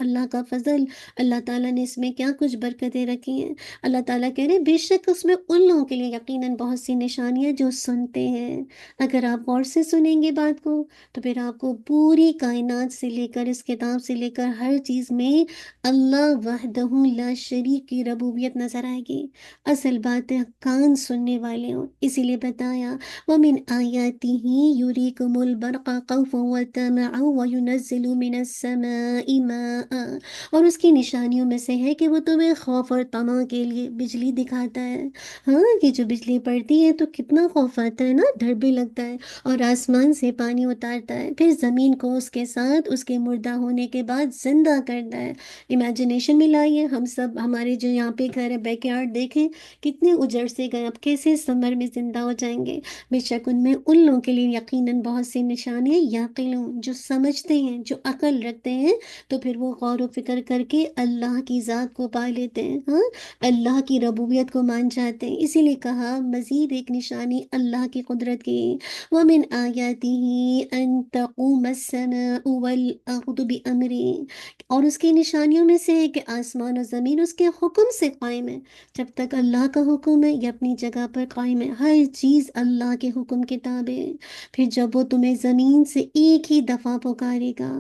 اللہ کا فضل، اللہ تعالیٰ نے اس میں کیا کچھ برکتیں رکھی ہیں۔ اللہ تعالیٰ کہہ رہے ہیں بے شک اس میں ان لوگوں کے لیے یقیناً بہت سی نشانیاں جو سنتے ہیں۔ اگر آپ غور سے سنیں گے بات کو تو پھر آپ کو پوری کائنات سے لے کر اس کتاب سے لے کر ہر چیز میں اللہ وحدہ لا شریک کی ربوبیت نظر آئے گی۔ اصل بات ہے کان سننے والے ہوں، اسی لیے بتایا وَمِنْ آيَاتِهِ يُرِيكُمُ الْبَرْقَ خَوْفًا وَطَمَعًا وَيُنَزِّلُ مِنَ السَّمَاءِ مَاءً، اور اس کی نشانیوں میں سے ہے کہ وہ تمہیں خوف اور طمع کے لیے بجلی دکھاتا ہے۔ ہاں، یہ جو بجلی پڑتی ہے تو کتنا خوف آتا ہے نا، ڈر بھی لگتا ہے، اور آسمان سے پانی اتارتا ہے، پھر زمین کو اس کے ساتھ اس کے مردہ ہونے کے بعد زندہ کرتا ہے۔ امیجنیشن میں لائیے، ہم سب ہمارے جو یہاں پہ گھر ہے بیک یارڈ دیکھیں کتنے اجڑ سے گئے، اب کیسے سمر میں زندہ ہو جائیں گے۔ بے شک ان میں ان لوگوں کے لیے یقیناً بہت سی نشانیاں، یعقلون جو سمجھتے ہیں، جو عقل رکھتے ہیں، تو پھر وہ غور و فکر کر کے اللہ کی ذات کو پا لیتے ہیں، ہاں اللہ کی ربوبیت کو مان جاتے ہیں۔ اسی لیے کہا مزید ایک نشانی اللہ کی قدرت کی، وَمِنْ آيَاتِهِ أَن تَقُومَ السَّمَاءُ وَالْأَرْضُ بِأَمْرِهِ، اور اس کی نشانیوں میں سے ہے کہ آسمان و زمین اس کے حکم سے قائم ہے۔ جب تک اللہ کا حکم ہے یہ اپنی جگہ پر قائم ہے، ہر چیز اللہ کے حکم کے تابع ہے۔ پھر جب وہ تمہیں زمین سے ایک ہی دفعہ پکارے گا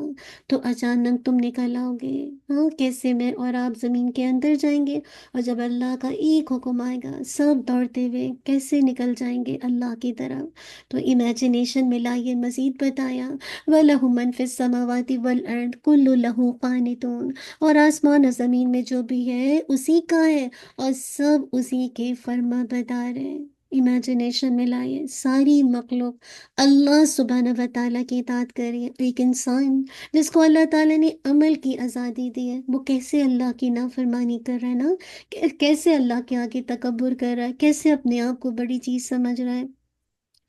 تو اچانک تم نکل آؤ گے، ہاں کیسے میں اور آپ زمین کے اندر جائیں گے، اور جب اللہ کا ایک حکم آئے گا سب دوڑتے ہوئے کیسے نکل جائیں گے اللہ کی طرف۔ تو امیجنیشن میں لائیے، مزید بتایا وَلَهُ مَنْ فِي السَّمَاوَاتِ وَالْأَرْضِ كُلُّ لَهُ قَانِتُونَ، اور آسمان و زمین میں جو بھی ہے اسی کا ہے، اور سب اسی کے فرما بردار ہیں۔ امیجنیشن میں لائیے، ساری مخلوق اللہ سبحانہ و تعالیٰ کی اطاعت کر رہی ہے۔ ایک انسان جس کو اللہ تعالیٰ نے عمل کی آزادی دی ہے، وہ کیسے اللہ کی نافرمانی کر رہا ہے نا، کیسے اللہ کے آگے تکبر کر رہا ہے، کیسے اپنے آپ کو بڑی چیز سمجھ رہا ہے۔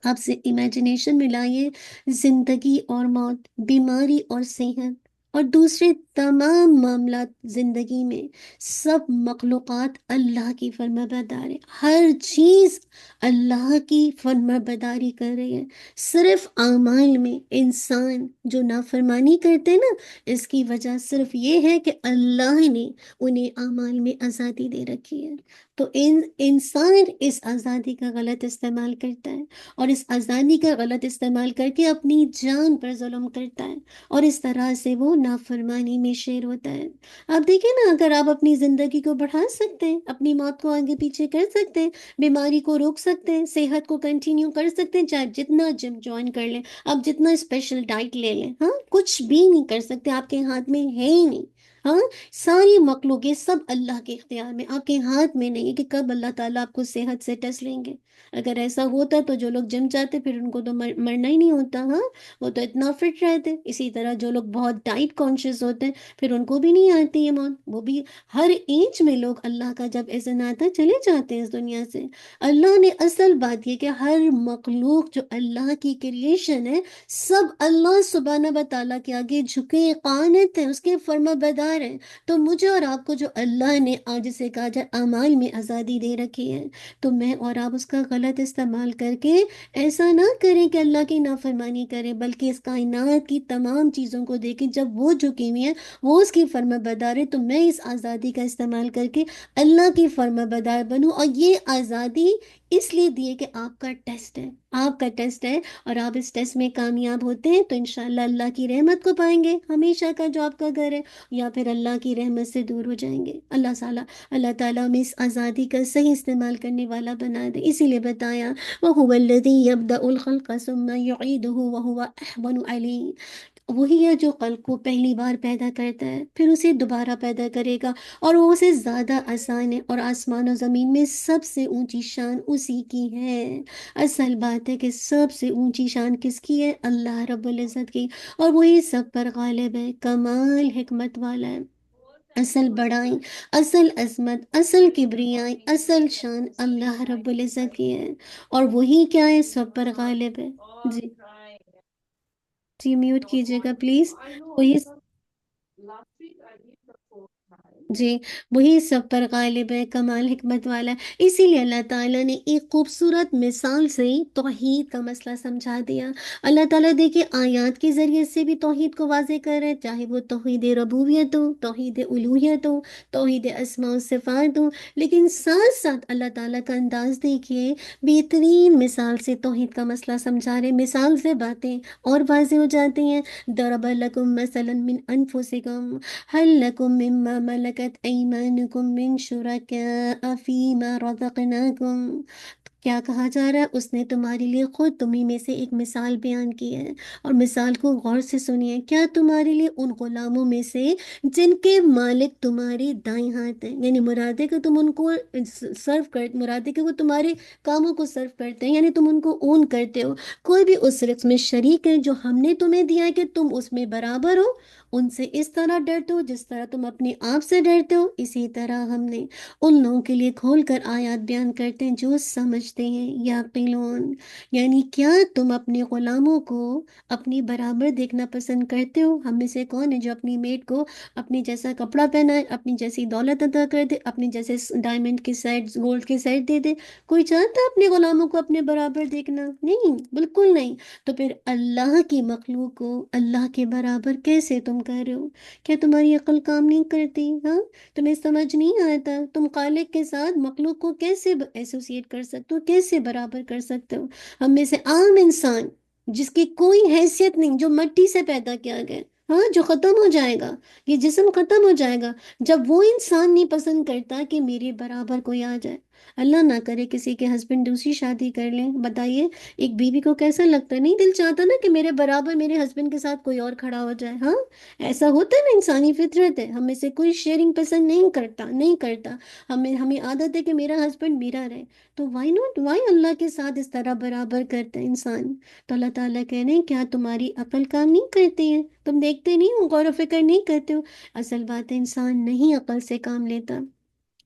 آپ سے امیجنیشن میں لائیے، زندگی اور موت، بیماری اور صحت اور دوسرے تمام معاملات زندگی میں، سب مخلوقات اللہ کی فرما بردار ہے، ہر چیز اللہ کی فرما برداری کر رہی ہے۔ صرف اعمال میں انسان جو نافرمانی کرتے ہیں نا، اس کی وجہ صرف یہ ہے کہ اللہ نے انہیں اعمال میں آزادی دے رکھی ہے۔ تو انسان اس آزادی کا غلط استعمال کرتا ہے، اور اس آزادی کا غلط استعمال کر کے اپنی جان پر ظلم کرتا ہے، اور اس طرح سے وہ نافرمانی میں شیر ہوتا ہے۔ آپ دیکھیں نا، اگر آپ اپنی زندگی کو بڑھا سکتے ہیں، اپنی موت کو آگے پیچھے کر سکتے ہیں، بیماری کو روک سکتے ہیں، صحت کو کنٹینیو کر سکتے ہیں، چاہے جتنا جم جوائن کر لیں، آپ جتنا اسپیشل ڈائٹ لے لیں، ہاں کچھ بھی نہیں کر سکتے، آپ کے ہاتھ میں ہے ہی نہیں۔ ہاں، ساری مخلوق یہ سب اللہ کے اختیار میں، آپ کے ہاتھ میں نہیں ہے کہ کب اللہ تعالیٰ آپ کو صحت سے ٹیسٹ لیں گے۔ اگر ایسا ہوتا تو جو لوگ جم جاتے پھر ان کو تو مرنا ہی نہیں ہوتا، ہاں وہ تو اتنا فٹ رہتے۔ اسی طرح جو لوگ بہت ڈائٹ کانشیس ہوتے ہیں پھر ان کو بھی نہیں آتی ہے موت، وہ بھی ہر ایج میں لوگ اللہ کا جب اذن آتا ہے چلے جاتے ہیں اس دنیا سے۔ اللہ نے اصل بات یہ کہ ہر مخلوق جو اللہ کی کریشن ہے، سب اللہ سبحانہ و تعالیٰ کے آگے جھکے قانت ہیں، اس کے فرما بردار ہیں۔ تو مجھے اور آپ کو جو اللہ نے آج سے کہا جائے اعمال میں آزادی دے رکھی ہے، تو میں اور آپ اس کا غلط استعمال کر کے ایسا نہ کریں کہ اللہ کی نافرمانی کریں، بلکہ اس کائنات کی تمام چیزوں کو دیکھیں، جب وہ جھکی ہوئی ہیں، وہ اس کی فرما بردار ہے، تو میں اس آزادی کا استعمال کر کے اللہ کی فرما بردار بنوں۔ اور یہ آزادی اس لیے دی ہے کہ آپ کا ٹیسٹ ہے، آپ کا ٹیسٹ ہے، اور آپ اس ٹیسٹ میں کامیاب ہوتے ہیں تو انشاءاللہ اللہ کی رحمت کو پائیں گے، ہمیشہ کا جو آپ کا گھر ہے، یا پھر اللہ کی رحمت سے دور ہو جائیں گے۔ اللہ تعالیٰ ہمیں اس آزادی کا صحیح استعمال کرنے والا بنا دے۔ اسی لیے بتایا وَهُوَ الَّذِي يَبْدَأُ الْخَلْقَ ثُمَّ يُعِيدُهُ وَهُوَ أَهْوَنُ عَلَيْهِ۔ وہی ہے جو خلق کو پہلی بار پیدا کرتا ہے، پھر اسے دوبارہ پیدا کرے گا، اور وہ اسے زیادہ آسان ہے، اور آسمان و زمین میں سب سے اونچی شان اسی کی ہے۔ اصل بات ہے کہ سب سے اونچی شان کس کی ہے؟ اللہ رب العزت کی، اور وہی سب پر غالب ہے، کمال حکمت والا ہے۔ اصل بڑائی، اصل عظمت، اصل کبریائی، اصل شان اللہ رب العزت کی ہے، اور وہی کیا ہے؟ سب پر غالب ہے۔ جی جی، میوٹ کیجیے گا پلیز۔ وہی، جی، وہی سب پر غالب ہے، کمال حکمت والا ہے۔ اسی لیے اللہ تعالیٰ نے ایک خوبصورت مثال سے ہی توحید کا مسئلہ سمجھا دیا۔ اللہ تعالیٰ دیکھیں آیات کے ذریعے سے بھی توحید کو واضح کر رہے ہیں، چاہے وہ توحید ربوبیت ہو، توحید الوہیت ہو، توحید اسماء و صفات ہو، لیکن ساتھ ساتھ اللہ تعالیٰ کا انداز دیکھیے، بہترین مثال سے توحید کا مسئلہ سمجھا رہے ہیں، مثال سے باتیں اور واضح ہو جاتی ہیں۔ ضرب لکم مثلا من انفسکم هل لكم مما ملكت أيمانكم من شركاء فيما رزقناكم۔ کیا کہا جا رہا ہے؟ اس نے تمہارے لیے خود تمہیں میں سے ایک مثال بیان کی ہے، اور مثال کو غور سے سنیے۔ کیا تمہارے لیے ان غلاموں میں سے جن کے مالک تمہارے دائیں ہاتھ ہیں، یعنی مراد ہے کہ تم ان کو سرو کر، مراد ہے کہ وہ تمہارے کاموں کو سرو کرتے ہیں، یعنی تم ان کو اون کرتے ہو، کوئی بھی اس رزق میں شریک ہے جو ہم نے تمہیں دیا ہے کہ تم اس میں برابر ہو، ان سے اس طرح ڈرتے ہو جس طرح تم اپنے آپ سے ڈرتے ہو، اسی طرح ہم نے ان لوگوں کے لیے کھول کر آیات بیان کرتے ہیں جو سمجھتے ہیں، یا قیلون، یعنی کیا تم اپنے غلاموں کو اپنی برابر دیکھنا پسند کرتے ہو؟ ہم میں سے کون ہے جو اپنی میٹ کو اپنی جیسا کپڑا پہنائے، اپنی جیسی دولت عطا کر دے، اپنی جیسے ڈائمنڈ کے سیٹ، گولڈ کے سیٹ دے دے؟ کوئی چاہتا ہے اپنے غلاموں کو اپنے برابر دیکھنا؟ نہیں، بالکل نہیں۔ تو پھر اللہ کی مخلوق کو اللہ کے برابر کیسے تم کر رہے ہو؟ کیا تمہاری عقل کام نہیں کرتی؟ ہاں، تمہیں سمجھ نہیں آتا تم خالق کے ساتھ مخلوق کو کیسے ایسوسیٹ کر سکتے ہو، کیسے برابر کر سکتے ہو؟ ہم میں سے عام انسان جس کی کوئی حیثیت نہیں، جو مٹی سے پیدا کیا گیا، ہاں جو ختم ہو جائے گا، یہ جسم ختم ہو جائے گا، جب وہ انسان نہیں پسند کرتا کہ میرے برابر کوئی آ جائے، اللہ نہ کرے کسی کے ہسبینڈ دوسری شادی کر لیں، بتائیے ایک بیوی کو کیسا لگتا ہے؟ نہیں دل چاہتا نا کہ میرے برابر میرے ہسبینڈ کے ساتھ کوئی اور کھڑا ہو جائے؟ ہاں، ایسا ہوتا ہے نا، انسانی فطرت ہے، ہم میں سے کوئی شیئرنگ پسند نہیں کرتا، ہمیں عادت ہے کہ میرا ہسبینڈ میرا رہے، تو وائی ناٹ، وائی اللہ کے ساتھ اس طرح برابر کرتا ہے انسان؟ تو اللہ تعالیٰ کہہ رہے ہیں کیا تمہاری عقل کام نہیں کرتی ہے؟ تم دیکھتے نہیں ہو، غور و فکر نہیں کرتے ہو؟ اصل بات ہے انسان نہیں عقل سے کام لیتا،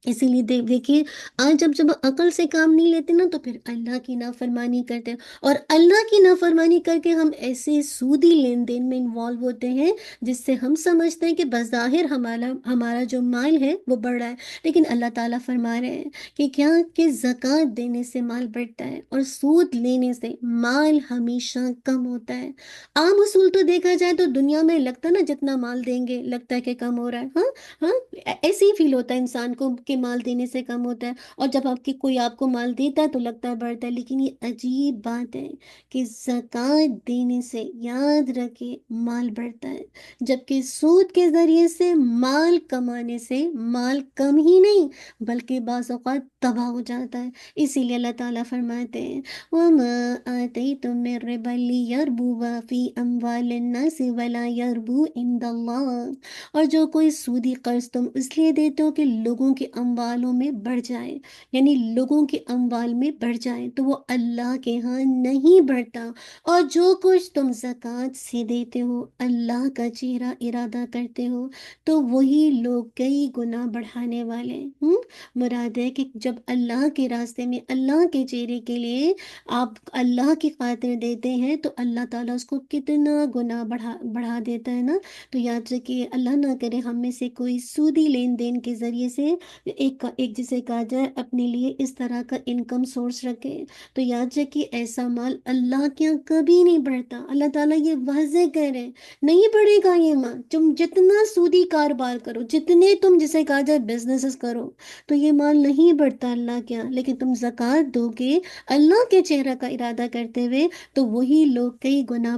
اسی لیے دیکھیے آج جب عقل سے کام نہیں لیتے نا تو پھر اللہ کی نافرمانی کرتے ہیں، اور اللہ کی نافرمانی کر کے ہم ایسے سودی لین دین میں انوالو ہوتے ہیں جس سے ہم سمجھتے ہیں کہ بظاہر ہمارا جو مال ہے وہ بڑھ رہا ہے، لیکن اللہ تعالیٰ فرما رہے ہیں کہ کیا کہ زکوٰۃ دینے سے مال بڑھتا ہے، اور سود لینے سے مال ہمیشہ کم ہوتا ہے۔ عام اصول تو دیکھا جائے تو دنیا میں لگتا ہے نا جتنا مال دیں گے لگتا ہے کہ کم ہو رہا ہے، ہاں ہاں، ایسے ہی فیل ہوتا ہے انسان کو کہ مال دینے سے کم ہوتا ہے، اور جب کوئی آپ کو مال دیتا ہے تو لگتا ہے بڑھتا ہے، لیکن یہ عجیب بات ہے کہ زکوٰۃ دینے سے یاد رکھے مال بڑھتا ہے، جبکہ سود کے ذریعے سے مال کمانے سے مال کم ہی نہیں بلکہ بعض اوقات تباہ ہو جاتا ہے۔ اسی لیے اللہ تعالیٰ فرماتے ہیں وَمَا آتَيْتُم مِّن رِّبًا لِّيَرْبُوَ فِي أَمْوَالِ النَّاسِ وَلَا يَرْبُو عِندَ اللَّهِ، اور جو کوئی سودی قرض تم اس لیے دیتے ہو کہ لوگوں کے اموالوں میں بڑھ جائے، یعنی لوگوں کے اموال میں بڑھ جائے، تو وہ اللہ کے ہاں نہیں بڑھتا، اور جو کچھ تم زکوٰۃ سے دیتے ہو اللہ کا چہرہ ارادہ کرتے ہو تو وہی لوگ کئی گنا بڑھانے والے ہیں۔ مراد ہے کہ جب اللہ کے راستے میں اللہ کے چہرے کے لیے آپ اللہ کی خاطر دیتے ہیں تو اللہ تعالیٰ اس کو کتنا گنا بڑھا دیتا ہے نا۔ تو یاد رکھیے اللہ نہ کرے ہم میں سے کوئی سودی لین دین کے ذریعے سے ایک جسے کہا جائے اپنے لیے اس طرح کا انکم سورس رکھے، تو یاد رکھیے ایسا مال اللہ کے یہاں کبھی نہیں بڑھتا۔ اللہ تعالیٰ یہ واضح کہہ رہے ہیں نہیں بڑھے گا یہ مال، تم جتنا سودی کاروبار کرو، جتنے تم جسے کہا جائے بزنس کرو، تو یہ مال نہیں بڑھتا اللہ کے یہاں، لیکن تم زکوٰۃ دو گے اللہ کے چہرہ کا ارادہ کرتے ہوئے تو وہی لوگ کئی گنا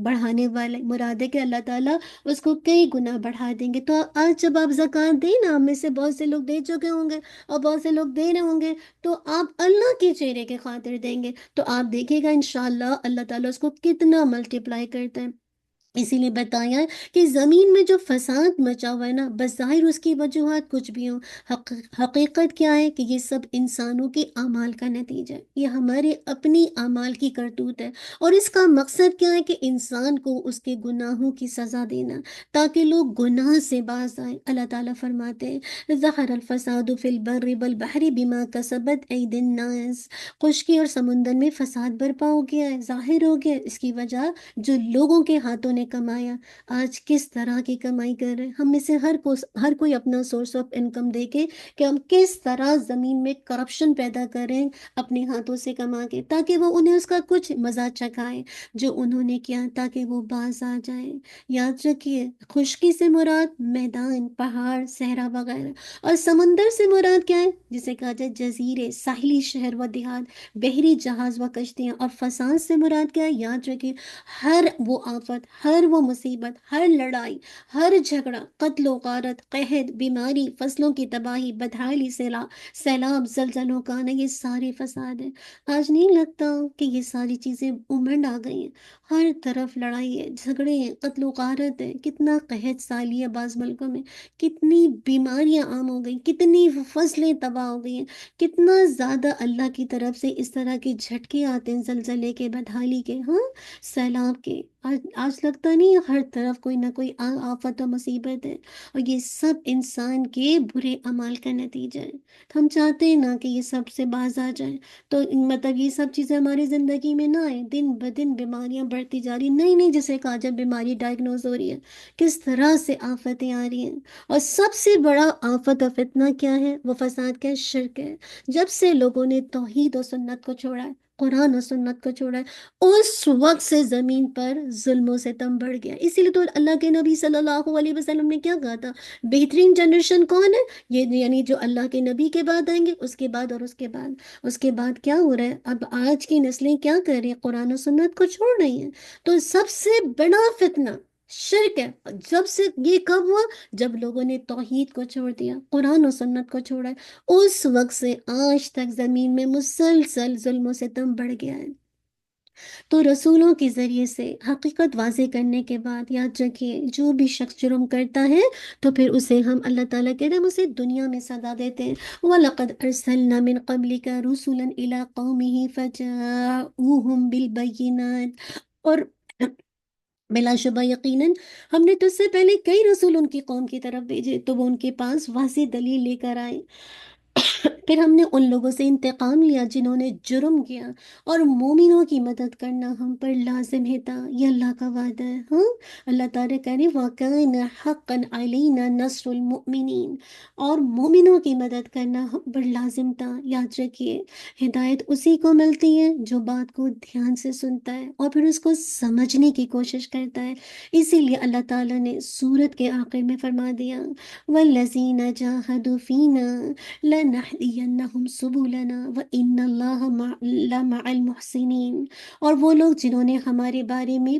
بڑھانے والے، مراد ہے کہ اللہ تعالیٰ اس کو کئی گنا بڑھا دیں گے۔ تو آج جب آپ زکوٰۃ دیں نا، ہم میں سے بہت سے لوگ دے چکے ہوں گے اور بہت سے لوگ دے رہے ہوں گے، تو آپ اللہ کے چہرے کے خاطر دیں گے تو آپ دیکھیں گا انشاءاللہ اللہ تعالیٰ اس کو کتنا ملٹیپلائی کرتا ہے۔ اسی لیے بتایا کہ زمین میں جو فساد مچا ہوا ہے نا، بظاہر اس کی وجوہات کچھ بھی ہوں، حقیقت کیا ہے کہ یہ سب انسانوں کے اعمال کا نتیجہ ہے، یہ ہمارے اپنی اعمال کی کرتوت ہے، اور اس کا مقصد کیا ہے کہ انسان کو اس کے گناہوں کی سزا دینا تاکہ لوگ گناہ سے باز آئیں۔ اللہ تعالیٰ فرماتے ہیں ظہر الفساد فی البر والبحر بما کسبت ایدی الناس، خشکی اور سمندر میں فساد برپا ہو گیا ہے، ظاہر ہو گیا ہے، اس کی وجہ جو لوگوں کے ہاتھوں نے کمایا۔ آج کس طرح کی کمائی کر رہے ہیں ہم میں سے ہر کوئی اپنا سورس آف انکم دیکھے کہ ہم کس طرح زمین میں کرپشن پیدا کریں اپنے ہاتھوں سے کما کے، تاکہ وہ انہیں اس کا کچھ مزہ چکھائے جو انہوں نے کیا، تاکہ وہ باز آ جائیں۔ یاد رکھیے خشکی سے مراد میدان، پہاڑ، صحرا وغیرہ، اور سمندر سے مراد کیا ہے جسے کہا جائے جزیرے، ساحلی شہر و دیہات، بحری جہاز و کشتیاں، اور فساد سے مراد کیا ہے یاد رکھیے ہر وہ آفت، ہر وہ مصیبت، ہر لڑائی، ہر جھگڑا، قتل و غارت، قحط، بیماری، فصلوں کی تباہی، بدحالی، سیلاب، زلزلوں کا آنا، یہ سارے فساد ہیں۔ آج نہیں لگتا کہ یہ ساری چیزیں امنڈ آ گئی ہیں؟ ہر طرف لڑائی ہے، جھگڑے ہیں، قتل و غارت ہے، کتنا قحط سالی ہے بعض ملکوں میں، کتنی بیماریاں عام ہو گئی، کتنی فصلیں تباہ ہو گئی ہیں، کتنا زیادہ اللہ کی طرف سے اس طرح کے جھٹکے آتے ہیں زلزلے کے، بدحالی کے، ہاں سیلاب کے۔ آج لگتا نہیں ہر طرف کوئی نہ کوئی آفت و مصیبت ہے، اور یہ سب انسان کے برے اعمال کا نتیجہ ہے۔ تو ہم چاہتے ہیں نا کہ یہ سب سے باز آ جائیں، تو مطلب یہ سب چیزیں ہماری زندگی میں نہ آئیں۔ دن بدن بیماریاں بڑھتی جا رہی، نئی نئی جیسے کہا جب بیماری ڈائگنوز ہو رہی ہے، کس طرح سے آفتیں آ رہی ہیں، اور سب سے بڑا آفت و فتنہ کیا ہے؟ وہ فساد کا شرک ہے۔ جب سے لوگوں نے توحید و سنت کو چھوڑا ہے، قرآن و سنت کو چھوڑا ہے، اس وقت سے زمین پر ظلم و ستم بڑھ گیا۔ اسی لیے تو اللہ کے نبی صلی اللہ علیہ وسلم نے کیا کہا تھا؟ بہترین جنریشن کون ہے؟ یہ یعنی جو اللہ کے نبی کے بعد آئیں گے، اس کے بعد اور اس کے بعد کیا ہو رہا ہے؟ اب آج کی نسلیں کیا کر رہی ہیں؟ قرآن و سنت کو چھوڑ رہی ہیں۔ تو سب سے بڑا فتنہ شرک ہے۔ جب سے یہ کب ہوا؟ جب لوگوں نے توحید کو چھوڑ دیا، قرآن و سنت کو چھوڑا ہے، اس وقت سے آج تک زمین میں مسلسل ظلم و ستم بڑھ گیا ہے۔ تو رسولوں کے ذریعے سے حقیقت واضح کرنے کے بعد یاد رکھیے جو بھی شخص جرم کرتا ہے تو پھر اسے ہم اللہ تعالیٰ کہتے ہیں ہم اسے دنیا میں سزا دیتے ہیں۔ وَلَقَدْ أَرْسَلْنَا مِن قَبْلِكَ رُسُلًا إِلَىٰ قَوْمِهِمْ فَجَاءُوهُم بِالْبَيِّنَاتِ، اور بلا شبہ یقیناً ہم نے تجھ سے پہلے کئی رسول ان کی قوم کی طرف بھیجے تو وہ ان کے پاس واضح دلیل لے کر آئے پھر ہم نے ان لوگوں سے انتقام لیا جنہوں نے جرم کیا، اور مومنوں کی مدد کرنا ہم پر لازم ہے تھا، یہ اللہ کا وعدہ ہے۔ ہاں، اللہ تعالیٰ کہہ رہے وَكَانَ حَقًّا عَلَيْنَا نَصْرُ الْمُؤْمِنِينَ، اور مومنوں کی مدد کرنا ہم پر لازم تھا۔ یاد رکھیے، ہدایت اسی کو ملتی ہے جو بات کو دھیان سے سنتا ہے اور پھر اس کو سمجھنے کی کوشش کرتا ہے۔ اسی لیے اللہ تعالیٰ نے سورت کے آخر میں فرما دیا وَالَّذِينَ جَاهَدُوا فِينَا لَنَهْدِيَنَّهُمْ سُبُلَنَا وَإِنَّ اللَّهَ لَمَعَ الْمُحْسِنِينَ، اور وہ لوگ جنہوں نے ہمارے بارے میں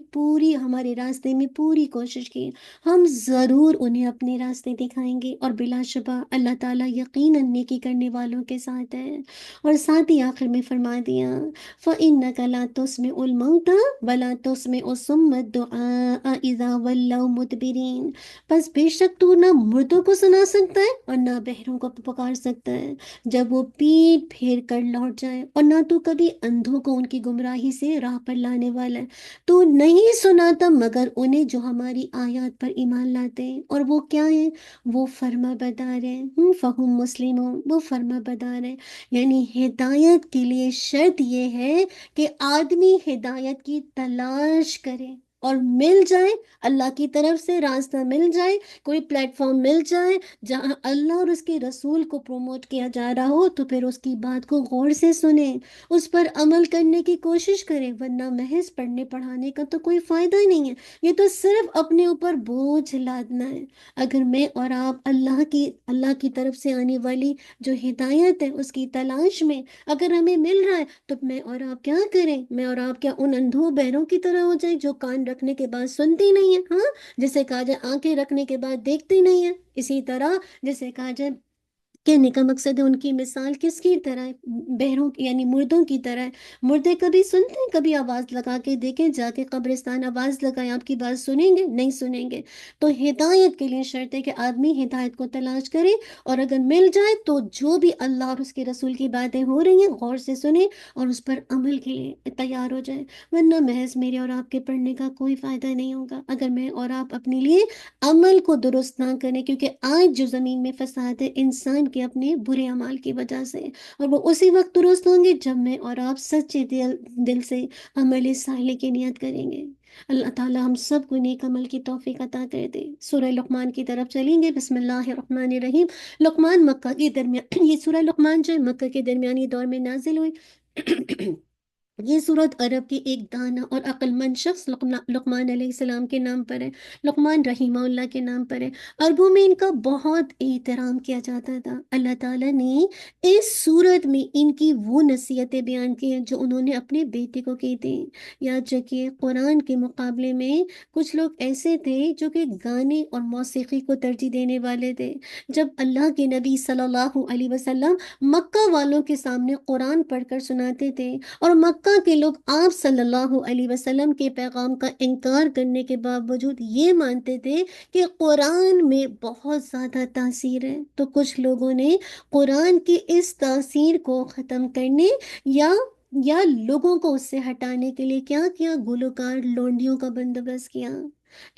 ہمارے راستے میں پوری کوشش کی، ہم ضرور انہیں اپنے راستے دکھائیں گے، اور بلا شبہ اللہ تعالیٰ یقیناً نیکی کرنے والوں کے ساتھ ہے۔ اور ساتھ ہی آخر میں فرما دیا فَإِنَّكَ لَا تُسْمِعُ الْمَوْتَى وَلَا تُسْمِعُ الصُّمَّ الدُّعَاءَ إِذَا وَلَّوْا مُدْبِرِينَ، بس بے شک تو نہ مردوں کو سنا سکتا ہے اور نہ بہروں کو پکار سکتا ہے جب وہ پیٹ پھیر کر لوٹ جائے، اور نہ تو کبھی اندھوں کو ان کی گمراہی سے راہ پر لانے والا ہے۔ تو نہیں سناتا مگر انہیں جو ہماری آیات پر ایمان لاتے ہیں، اور وہ کیا ہیں؟ وہ فرما بردار ہیں۔ فہم مسلمون، وہ فرما بردار ہیں۔ یعنی ہدایت کے لیے شرط یہ ہے کہ آدمی ہدایت کی تلاش کرے اور مل جائے، اللہ کی طرف سے راستہ مل جائے، کوئی پلیٹ فارم مل جائے جہاں اللہ اور اس کے رسول کو پروموٹ کیا جا رہا ہو، تو پھر اس کی بات کو غور سے سنیں، اس پر عمل کرنے کی کوشش کریں، ورنہ محض پڑھنے پڑھانے کا تو کوئی فائدہ ہی نہیں ہے، یہ تو صرف اپنے اوپر بوجھ لادنا ہے۔ اگر میں اور آپ اللہ کی طرف سے آنے والی جو ہدایت ہے اس کی تلاش میں اگر ہمیں مل رہا ہے، تو میں اور آپ کیا کریں؟ میں اور آپ کیا ان اندھوں بہروں کی طرح ہو جائیں جو کان رکھنے کے بعد سنتی نہیں ہے؟ ہاں، جسے کہا جائے آنکھیں رکھنے کے بعد دیکھتی نہیں ہے، اسی طرح جسے کہا جائے کہنے کا مقصد ہے ان کی مثال کس کی طرح ہے؟ بہروں یعنی مردوں کی طرح ہے۔ مردے کبھی سنتے ہیں؟ کبھی آواز لگا کے دیکھیں، جا کے قبرستان آواز لگائیں، آپ کی بات سنیں گے؟ نہیں سنیں گے۔ تو ہدایت کے لیے شرط ہے کہ آدمی ہدایت کو تلاش کرے، اور اگر مل جائے تو جو بھی اللہ اور اس کے رسول کی باتیں ہو رہی ہیں غور سے سنیں اور اس پر عمل کے لیے تیار ہو جائے، ورنہ محض میرے اور آپ کے پڑھنے کا کوئی فائدہ نہیں ہوگا اگر میں اور آپ اپنے لیے عمل کو درست نہ کریں، کیونکہ آج جو زمین میں فساد ہے انسان کے اپنے برے اعمال کی وجہ سے، اور وہ اسی وقت درست ہوں گے جب میں اور آپ سچے دل سے عمل صالح کی نیت کریں گے۔ اللہ تعالی ہم سب کو نیک عمل کی توفیق عطا کر دے۔ سورہ لقمان کی طرف چلیں گے۔ بسم اللہ الرحمن الرحیم۔ لقمان مکہ کے درمیان یہ سورہ لقمان جو ہے مکہ کے درمیانی دور میں نازل ہوئی۔ یہ صورت عرب کی ایک دانا اور عقل مند شخص لقمان علیہ السلام کے نام پر ہے، لقمان رحمہ اللہ کے نام پر ہے۔ عربوں میں ان کا بہت احترام کیا جاتا تھا۔ اللہ تعالیٰ نے اس صورت میں ان کی وہ نصیحتیں بیان کی ہیں جو انہوں نے اپنے بیٹے کو کی تھی۔ یاد رکھیے، قرآن کے مقابلے میں کچھ لوگ ایسے تھے جو کہ گانے اور موسیقی کو ترجیح دینے والے تھے۔ جب اللہ کے نبی صلی اللہ علیہ وسلم مکہ والوں کے سامنے قرآن پڑھ کر سناتے تھے، اور مکہ کے لوگ آپ صلی اللہ علیہ وسلم کے پیغام کا انکار کرنے کے باوجود یہ مانتے تھے کہ قرآن میں بہت زیادہ تاثیر ہے، تو کچھ لوگوں نے قرآن کی اس تاثیر کو ختم کرنے یا لوگوں کو اس سے ہٹانے کے لیے کیا کیا؟ گلوکار لونڈیوں کا بندوبست کیا۔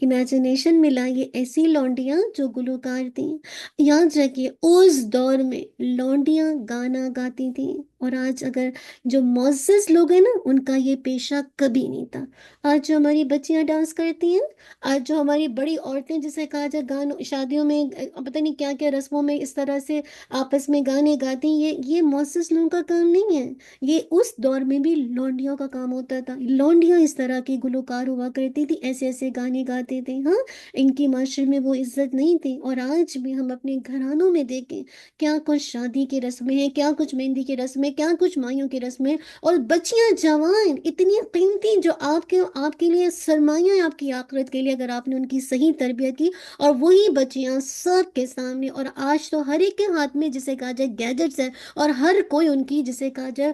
امیجنیشن میں لائیے ایسی لونڈیاں جو گلوکار تھیں۔ یاد رکھیے اس دور میں لونڈیاں گانا گاتی تھیں، اور آج اگر جو معزز لوگ ہیں نا ان کا یہ پیشہ کبھی نہیں تھا۔ آج جو ہماری بچیاں ڈانس کرتی ہیں، آج جو ہماری بڑی عورتیں جسے کہا جائے گانوں شادیوں میں پتہ نہیں کیا کیا رسموں میں اس طرح سے آپس میں گانے گاتی ہیں، یہ معزز لوگوں کا کام نہیں ہے، یہ اس دور میں بھی لونڈیوں کا کام ہوتا تھا۔ لونڈیاں اس طرح کی گلوکار ہوا کرتی تھی، ایسے ایسے گانے گاتے تھے۔ ہاں، ان کی معاشرے میں وہ عزت نہیں تھی، اور آج بھی ہم اپنے گھرانوں میں دیکھیں کیا کچھ شادی کی رسمیں ہیں، کیا کچھ مہندی کی رسمیں، کیا کچھ مائیوں کی رسمیں، اور بچیاں جوان اتنی قیمتی جو آپ کے لیے سرمایہ ہے، آپ کی آخرت کے لیے اگر آپ نے ان کی صحیح تربیت کی، اور وہی بچیاں سب کے سامنے، اور آج تو ہر ایک کے ہاتھ میں جسے کہا جائے گیجٹس ہیں، اور ہر کوئی ان کی جسے کہا جائے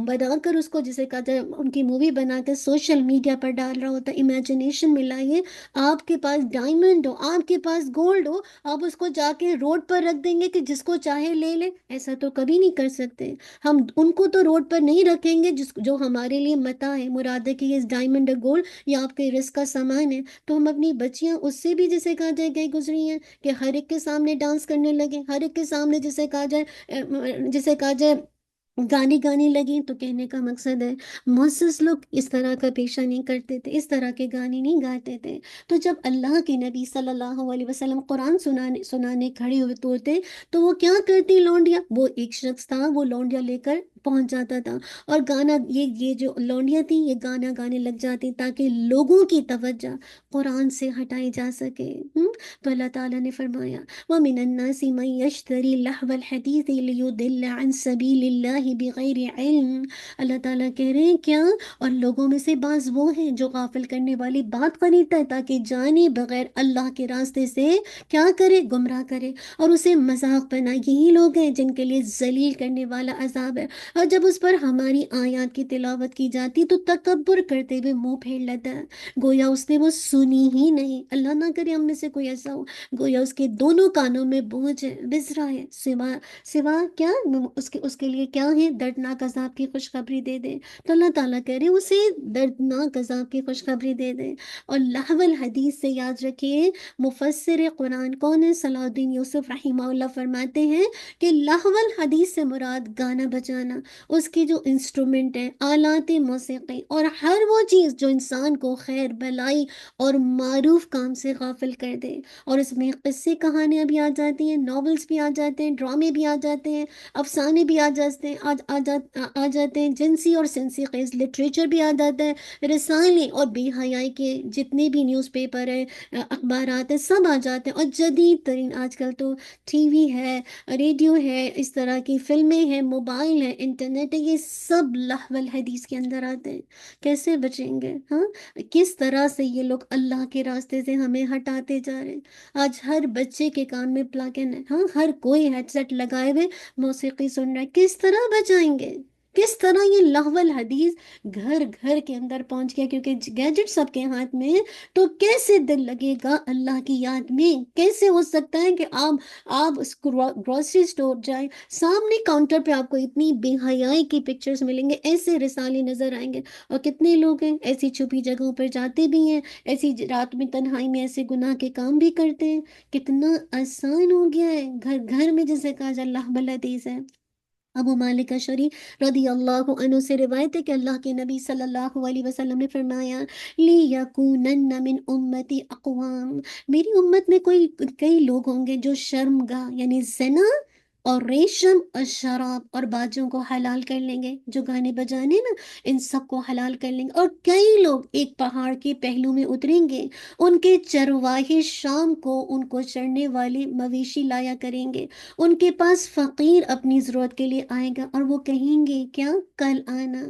بنا کر اس کو جسے کہا جائے ان کی مووی بنا کر سوشل میڈیا پر ڈال رہا ہوتا ہے۔ امیجنیشن میں لائیے آپ کے پاس ڈائمنڈ ہو، آپ کے پاس گولڈ ہو، آپ اس کو جا کے روڈ پر رکھ دیں گے کہ جس کو چاہے لے لے؟ ایسا تو کبھی نہیں کر سکتے ہم. ان کو تو روڈ پر نہیں رکھیں گے جو ہمارے لیے متاع ہے، مراد ہے کہ یہ ڈائمنڈ اور گولڈ یا آپ کے رزق کا سامان ہے. تو ہم اپنی بچیاں اس سے بھی جسے کہا جائے گئی گزری ہیں کہ ہر ایک کے سامنے ڈانس کرنے لگے، ہر ایک کے سامنے جسے کہا جائے گانے گانے لگی. تو کہنے کا مقصد ہے معزز لوگ اس طرح کا پیشہ نہیں کرتے تھے، اس طرح کے گانے نہیں گاتے تھے. تو جب اللہ کے نبی صلی اللہ علیہ وسلم قرآن سنانے کھڑے ہوئے ہوتے تو وہ کیا کرتی لونڈیا؟ وہ ایک شخص تھا، وہ لونڈیا لے کر پہنچ جاتا تھا اور گانا، یہ جو لونڈیا تھی یہ گانا گانے لگ جاتی تاکہ لوگوں کی توجہ قرآن سے ہٹائی جا سکے. تو اللہ تعالیٰ نے فرمایا وَمِنَ النَّاسِ مَن يَشْتَرِي لَهْوَ الْحَدِيثِ لِيُضِلَّ عَن سَبِيلِ اللَّهِ بِغَيْرِ علم. اللہ تعالیٰ کہہ رہے ہیں کیا، اور لوگوں میں سے بعض وہ ہیں جو غافل کرنے والی بات خریدتا ہے تاکہ جانے بغیر اللہ کے راستے سے کیا کرے؟ گمراہ کرے اور اسے مذاق بنائے. یہی لوگ ہیں جن کے لیے ذلیل کرنے والا عذاب ہے. اور جب اس پر ہماری آیات کی تلاوت کی جاتی تو تکبر کرتے ہوئے منہ پھیر لیتا ہے، گویا اس نے وہ سنی ہی نہیں. اللہ نہ کرے ہم میں سے کوئی ایسا ہو، گویا اس کے دونوں کانوں میں بوجھ ہے، بزرا ہے، سوا کیا اس کے لیے کیا ہے؟ دردناک عذاب کی خوشخبری دے دے. تو اللہ تعالیٰ کہہ رہے ہیں اسے دردناک عذاب کی خوشخبری دے دے. اور لہو الحدیث سے یاد رکھیے، مفسر قرآن کون ہے؟ صلاح الدین یوسف رحمہ اللہ فرماتے ہیں کہ لہو الحدیث سے مراد گانا بجانا، اس کی جو انسٹرومنٹ ہے، آلات موسیقی اور ہر وہ چیز جو انسان کو خیر بلائی اور معروف کام سے غافل کر دے. اور اس میں قصے کہانیاں بھی آ جاتی ہیں، ناولز بھی آ جاتے ہیں، ڈرامے بھی آ جاتے ہیں، افسانے بھی آ جاتے ہیں، آ جاتے ہیں، جنسی اور سنسی خیز لٹریچر بھی آ جاتا ہے، رسالے اور بے حیائی کے جتنے بھی نیوز پیپر ہیں، اخبارات ہیں، سب آ جاتے ہیں. اور جدید ترین آج کل تو ٹی وی ہے، ریڈیو ہے، اس طرح کی فلمیں ہیں، موبائل ہے، انٹرنیٹ ہے، یہ سب لہو الحدیث کے اندر آتے ہیں. کیسے بچیں گے؟ ہاں، کس طرح سے یہ لوگ اللہ کے راستے سے ہمیں ہٹاتے جا رہے ہیں. آج ہر بچے کے کان میں پلاگن ہے، ہاں، ہر کوئی ہیڈ سیٹ لگائے ہوئے موسیقی سن رہا ہے. کس طرح بچائیں گے؟ کس طرح یہ لہو الحدیث گھر گھر کے اندر پہنچ گیا؟ کیونکہ گیجٹ سب کے ہاتھ میں ہے. تو کیسے دل لگے گا اللہ کی یاد میں؟ کیسے ہو سکتا ہے کہ آپ گروسری اسٹور جائیں، سامنے کاؤنٹر پہ آپ کو اتنی بے حیائی کی پکچرز ملیں گے، ایسے رسالے نظر آئیں گے. اور کتنے لوگ ہیں ایسی چھپی جگہوں پر جاتے بھی ہیں، ایسی رات میں تنہائی میں ایسے گناہ کے کام بھی کرتے ہیں. کتنا آسان ہو گیا ہے، گھر گھر میں جسے کہا جائے اللہ الحدیث ہے. ابو مالک اشعری رضی اللہ عنہ سے روایت ہے کہ اللہ کے نبی صلی اللہ علیہ وسلم نے فرمایا لِيَكُونَنَّ مِنْ أُمَّتِي أَقْوَامٌ، میری امت میں کئی لوگ ہوں گے جو شرمگاہ یعنی زنا اور ریشم اور شراب اور باجوں کو حلال کر لیں گے. جو گانے بجانے نا، ان سب کو حلال کر لیں گے. اور کئی لوگ ایک پہاڑ کے پہلو میں اتریں گے، ان کے چرواہے شام کو ان کو چرنے والے مویشی لایا کریں گے. ان کے پاس فقیر اپنی ضرورت کے لیے آئے گا اور وہ کہیں گے کیا؟ کل آنا.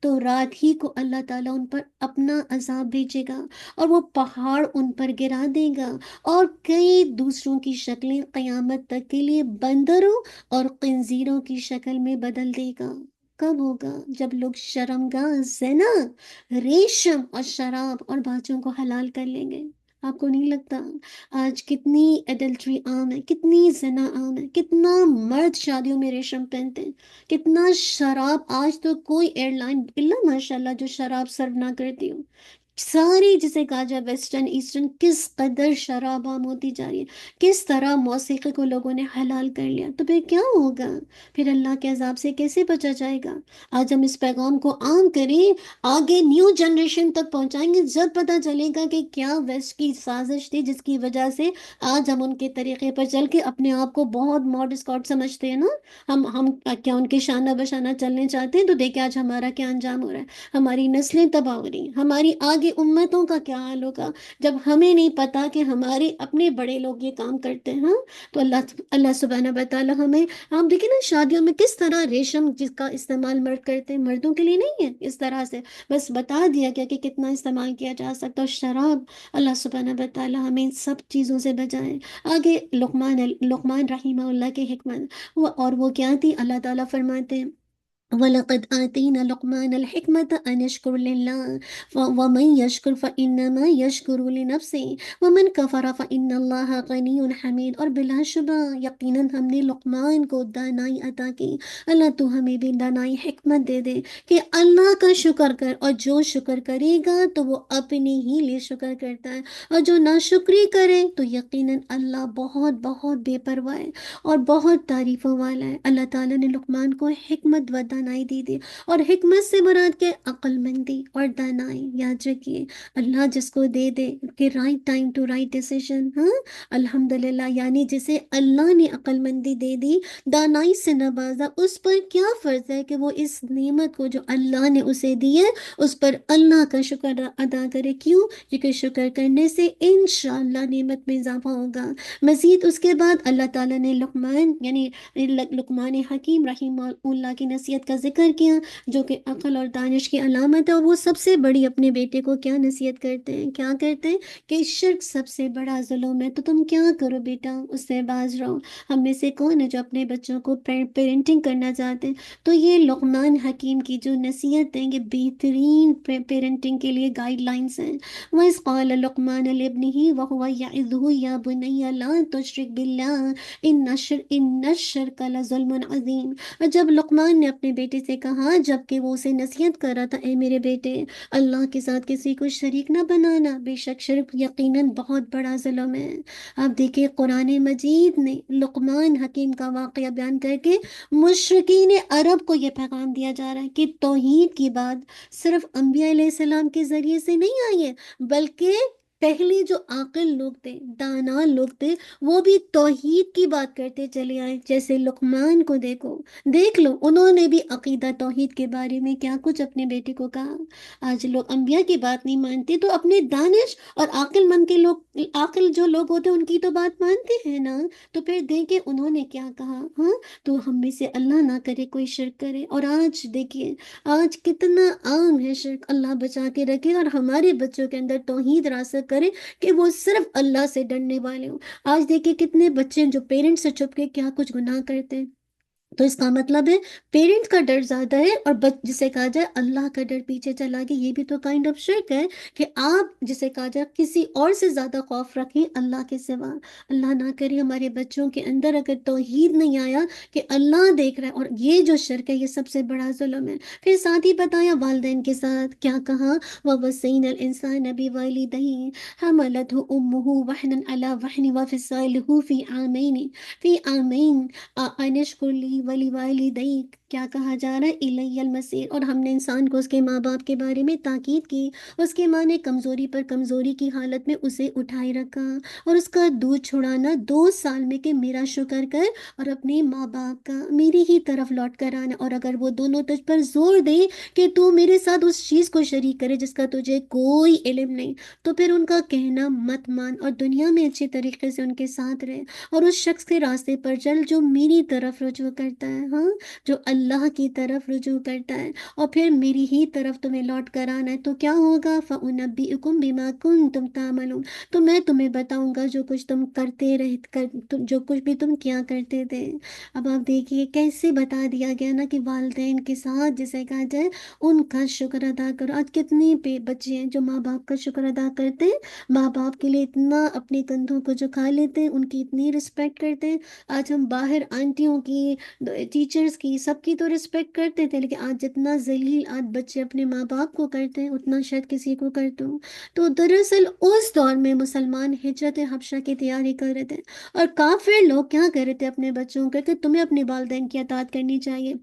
تو رات ہی کو اللہ تعالیٰ ان پر اپنا عذاب بھیجے گا اور وہ پہاڑ ان پر گرا دے گا اور کئی دوسروں کی شکلیں قیامت تک کے لیے بندروں اور خنزیروں کی شکل میں بدل دے گا. کب ہوگا؟ جب لوگ شرمگاہ، زنا، ریشم اور شراب اور باجوں کو حلال کر لیں گے. آپ کو نہیں لگتا آج کتنی ایڈلٹری عام ہے، کتنی زنا عام ہے، کتنا مرد شادیوں میں ریشم پہنتے ہیں، کتنا شراب؟ آج تو کوئی ایئر لائن اللہ ماشاء اللہ جو شراب سرو نہ کرتی ہو. ساری جسے کہا جائے ویسٹرن ایسٹرن کس قدر شراب عام ہوتی جا رہی ہے، کس طرح موسیقی کو لوگوں نے حلال کر لیا. تو پھر کیا ہوگا؟ پھر اللہ کے عذاب سے کیسے بچا جائے گا؟ آج ہم اس پیغام کو عام کریں، آگے نیو جنریشن تک پہنچائیں گے، جب پتہ چلے گا کہ کیا ویسٹ کی سازش تھی جس کی وجہ سے آج ہم ان کے طریقے پر چل کے اپنے آپ کو بہت ماڈ اسکاٹ سمجھتے ہیں نا. ہم کیا ان کے شانہ بشانہ چلنے چاہتے ہیں؟ تو دیکھیں آج ہمارا کیا انجام ہو رہا ہے. ہماری نسلیں تباہ ہو رہی ہیں، ہماری آگے امتوں کا کیا حال ہوگا جب ہمیں نہیں پتا کہ ہمارے اپنے بڑے لوگ یہ کام کرتے ہیں. ہاں، تو اللہ سبحانہ وتعالی ہمیں، آپ دیکھیں نا شادیوں میں کس طرح ریشم جس کا استعمال مرد کرتے ہیں، مردوں کے لیے نہیں ہے اس طرح سے، بس بتا دیا گیا کہ کتنا استعمال کیا جا سکتا. اور شراب، اللہ سبحانہ وتعالی ہمیں ان سب چیزوں سے بچائیں. آگے لقمان رحمہ اللہ کے حکمت اور وہ کیا تھی؟ اللہ تعالیٰ فرماتے ہیں وَلَقَدْ آتَيْنَا لُقْمَانَ الْحِكْمَةَ أَنِ اشْكُرْ لِلَّهِ وَمَنْ يَشْكُرْ فَإِنَّمَا يَشْكُرُ لِنَفْسِهِ وَمَنْ كَفَرَ فَإِنَّ اللَّهَ غَنِيٌّ حَمِيدٌ۔ اور بلا شبہ یقیناً ہم نے لقمان کو دانائی عطا کی۔ اللہ تو ہمیں بھی دانائی حکمت دے دے کہ اللہ کا شکر کر، اور جو شکر کرے گا تو وہ اپنے ہی لیے شکر کرتا ہے، اور جو ناشکری کرے تو یقیناً اللہ بہت بہت بے پرواہ ہے اور بہت تعریفوں والا ہے۔ اللہ تعالیٰ نے لقمان کو حکمت و دانائی دی تھی، اور حکمت سے مراد کے عقل مندی اور دانائی۔ یاد رکھیے، اللہ جس کو دے دے کہ right time to right decision, ہاں الحمدللہ، یعنی جسے اللہ نے عقل مندی دے دی، دانائی سے نوازا، اس پر کیا فرض ہے کہ وہ اس نعمت کو جو اللہ نے اسے دی ہے اس پر اللہ کا شکر ادا کرے۔ کیوں؟ کیونکہ شکر کرنے سے انشاءاللہ نعمت میں اضافہ ہوگا۔ مزید اس کے بعد اللہ تعالیٰ نے لقمان یعنی لقمان حکیم رحمہ اللہ کی نصیحت کا ذکر کیا، جو کہ عقل اور دانش کی علامت ہے، اور وہ سب سے بڑی اپنے بیٹے کو کیا نصیحت کرتے ہیں؟ کیا کرتے ہیں کہ شرک سب سے بڑا ظلم ہے، تو تم کیا کرو بیٹا، اس سے باز رہو۔ ہم میں سے کون ہے جو اپنے بچوں کو پیرنٹنگ کرنا چاہتے ہیں؟ تو یہ لقمان حکیم کی جو نصیحت ہیں یہ بہترین پیرنٹنگ کے لیے گائیڈ لائنس ہیں۔ وَإِذْ قَالَ لُقْمَانُ لِابْنِهِ وَهُوَ يَعِظُهُ يَا بُنَيَّ لَا تُشْرِكْ بِاللَّهِ إِنَّ الشِّرْكَ لَظُلْمٌ عَظِيمٌ۔ اور جب لقمان نے اپنے بیٹے سے کہا، جب کہ وہ اسے نصیحت کر رہا تھا، اے میرے بیٹے، اللہ کے ساتھ کسی کو شریک نہ بنانا، بے شک شرک یقیناً بہت بڑا ظلم ہے۔ آپ دیکھیں قرآن مجید نے لقمان حکیم کا واقعہ بیان کر کے مشرکین عرب کو یہ پیغام دیا جا رہا ہے کہ توحید کی بات صرف انبیاء علیہ السلام کے ذریعے سے نہیں آئی ہے، بلکہ پہلے جو عاقل لوگ تھے، دانا لوگ تھے، وہ بھی توحید کی بات کرتے چلے آئے۔ جیسے لقمان کو دیکھ لو، انہوں نے بھی عقیدہ توحید کے بارے میں کیا کچھ اپنے بیٹے کو کہا۔ آج لوگ انبیاء کی بات نہیں مانتے تو اپنے دانش اور عاقل مند کے لوگ، عاقل جو لوگ ہوتے ہیں ان کی تو بات مانتے ہیں نا۔ تو پھر دیکھیں انہوں نے کیا کہا۔ ہاں، تو ہم میں سے اللہ نہ کرے کوئی شرک کرے۔ اور آج دیکھیے، آج کتنا عام ہے شرک، اللہ بچا کے رکھے، اور ہمارے بچوں کے اندر توحید راسخ کرے کہ وہ صرف اللہ سے ڈرنے والے ہوں۔ آج دیکھیے کتنے بچے جو پیرنٹس سے چھپ کے کیا کچھ گناہ کرتے ہیں۔ تو اس کا مطلب ہے پیرنٹ کا ڈر زیادہ ہے، اور جسے کہا جائے اللہ کا ڈر پیچھے چلا گیا، یہ بھی تو کائنڈ آف شرک ہے کہ آپ جسے کہا جائے کسی اور سے زیادہ خوف رکھیں اللہ کے سوا۔ اللہ نہ کرے ہمارے بچوں کے اندر اگر توحید نہیں آیا کہ اللہ دیکھ رہا ہے، اور یہ جو شرک ہے یہ سب سے بڑا ظلم ہے۔ پھر ساتھ ہی بتایا والدین کے ساتھ کیا کہا، وَوَصَّيْنَا الْإِنسَانَ بِوَالِدَيْهِ حَمَلَتْهُ أُمُّهُ وَهْنًا عَلَى وَهْنٍ وَفِصَالُهُ فِي عامين انشکر لی ولی والدیک، کیا کہا جا رہا ہے، الی المصیر۔ اور ہم نے انسان کو اس کے ماں باپ کے بارے میں تاکید کی، اس کے ماں نے کمزوری پر کمزوری کی حالت میں اسے اٹھائے رکھا، اور اس کا دودھ چھڑانا 2 سال میں کہ میرا شکر کر، اور اپنے ماں باپ کا میری ہی طرف لوٹ کر آنا۔ اور اگر وہ دونوں تجھ پر زور دیں کہ تو میرے ساتھ اس چیز کو شریک کرے جس کا تجھے کوئی علم نہیں، تو پھر ان کا کہنا مت مان، اور دنیا میں اچھی طریقے سے ان کے ساتھ رہے، اور اس شخص کے راستے پر چل جو میری طرف رجوع کرتا ہے، ہاں، جو اللہ کی طرف رجوع کرتا ہے، اور پھر میری ہی طرف تمہیں لوٹ کر آنا ہے۔ تو کیا ہوگا، فَأُنَبِّئُكُم بِمَا كُنتُمْ تَعْمَلُونَ، تو میں تمہیں بتاؤں گا جو کچھ تم کرتے جو کچھ بھی تم کیا کرتے تھے۔ اب آپ دیکھیے کیسے بتا دیا گیا نا کہ والدین کے ساتھ جسے کہا جائے ان کا شکر ادا کرو۔ آج کتنے بچے ہیں جو ماں باپ کا شکر ادا کرتے ہیں، ماں باپ کے لیے اتنا اپنے کندھوں کو جھکا لیتے ہیں، ان کی اتنی رسپیکٹ کرتے ہیں۔ آج ہم باہر آنٹیوں کی، ٹیچرز کی، سب کی تو رسپیکٹ کرتے تھے، لیکن آج جتنا ذلیل آج بچے اپنے ماں باپ کو کرتے ہیں اتنا شاید کسی کو کرتے ہوں۔ تو دراصل اس دور میں مسلمان ہجرت حبشہ کی تیاری کر رہے تھے، اور کافر لوگ کیا کر رہے تھے اپنے بچوں کو کہ تمہیں اپنے والدین کی اطاعت کرنی چاہیے۔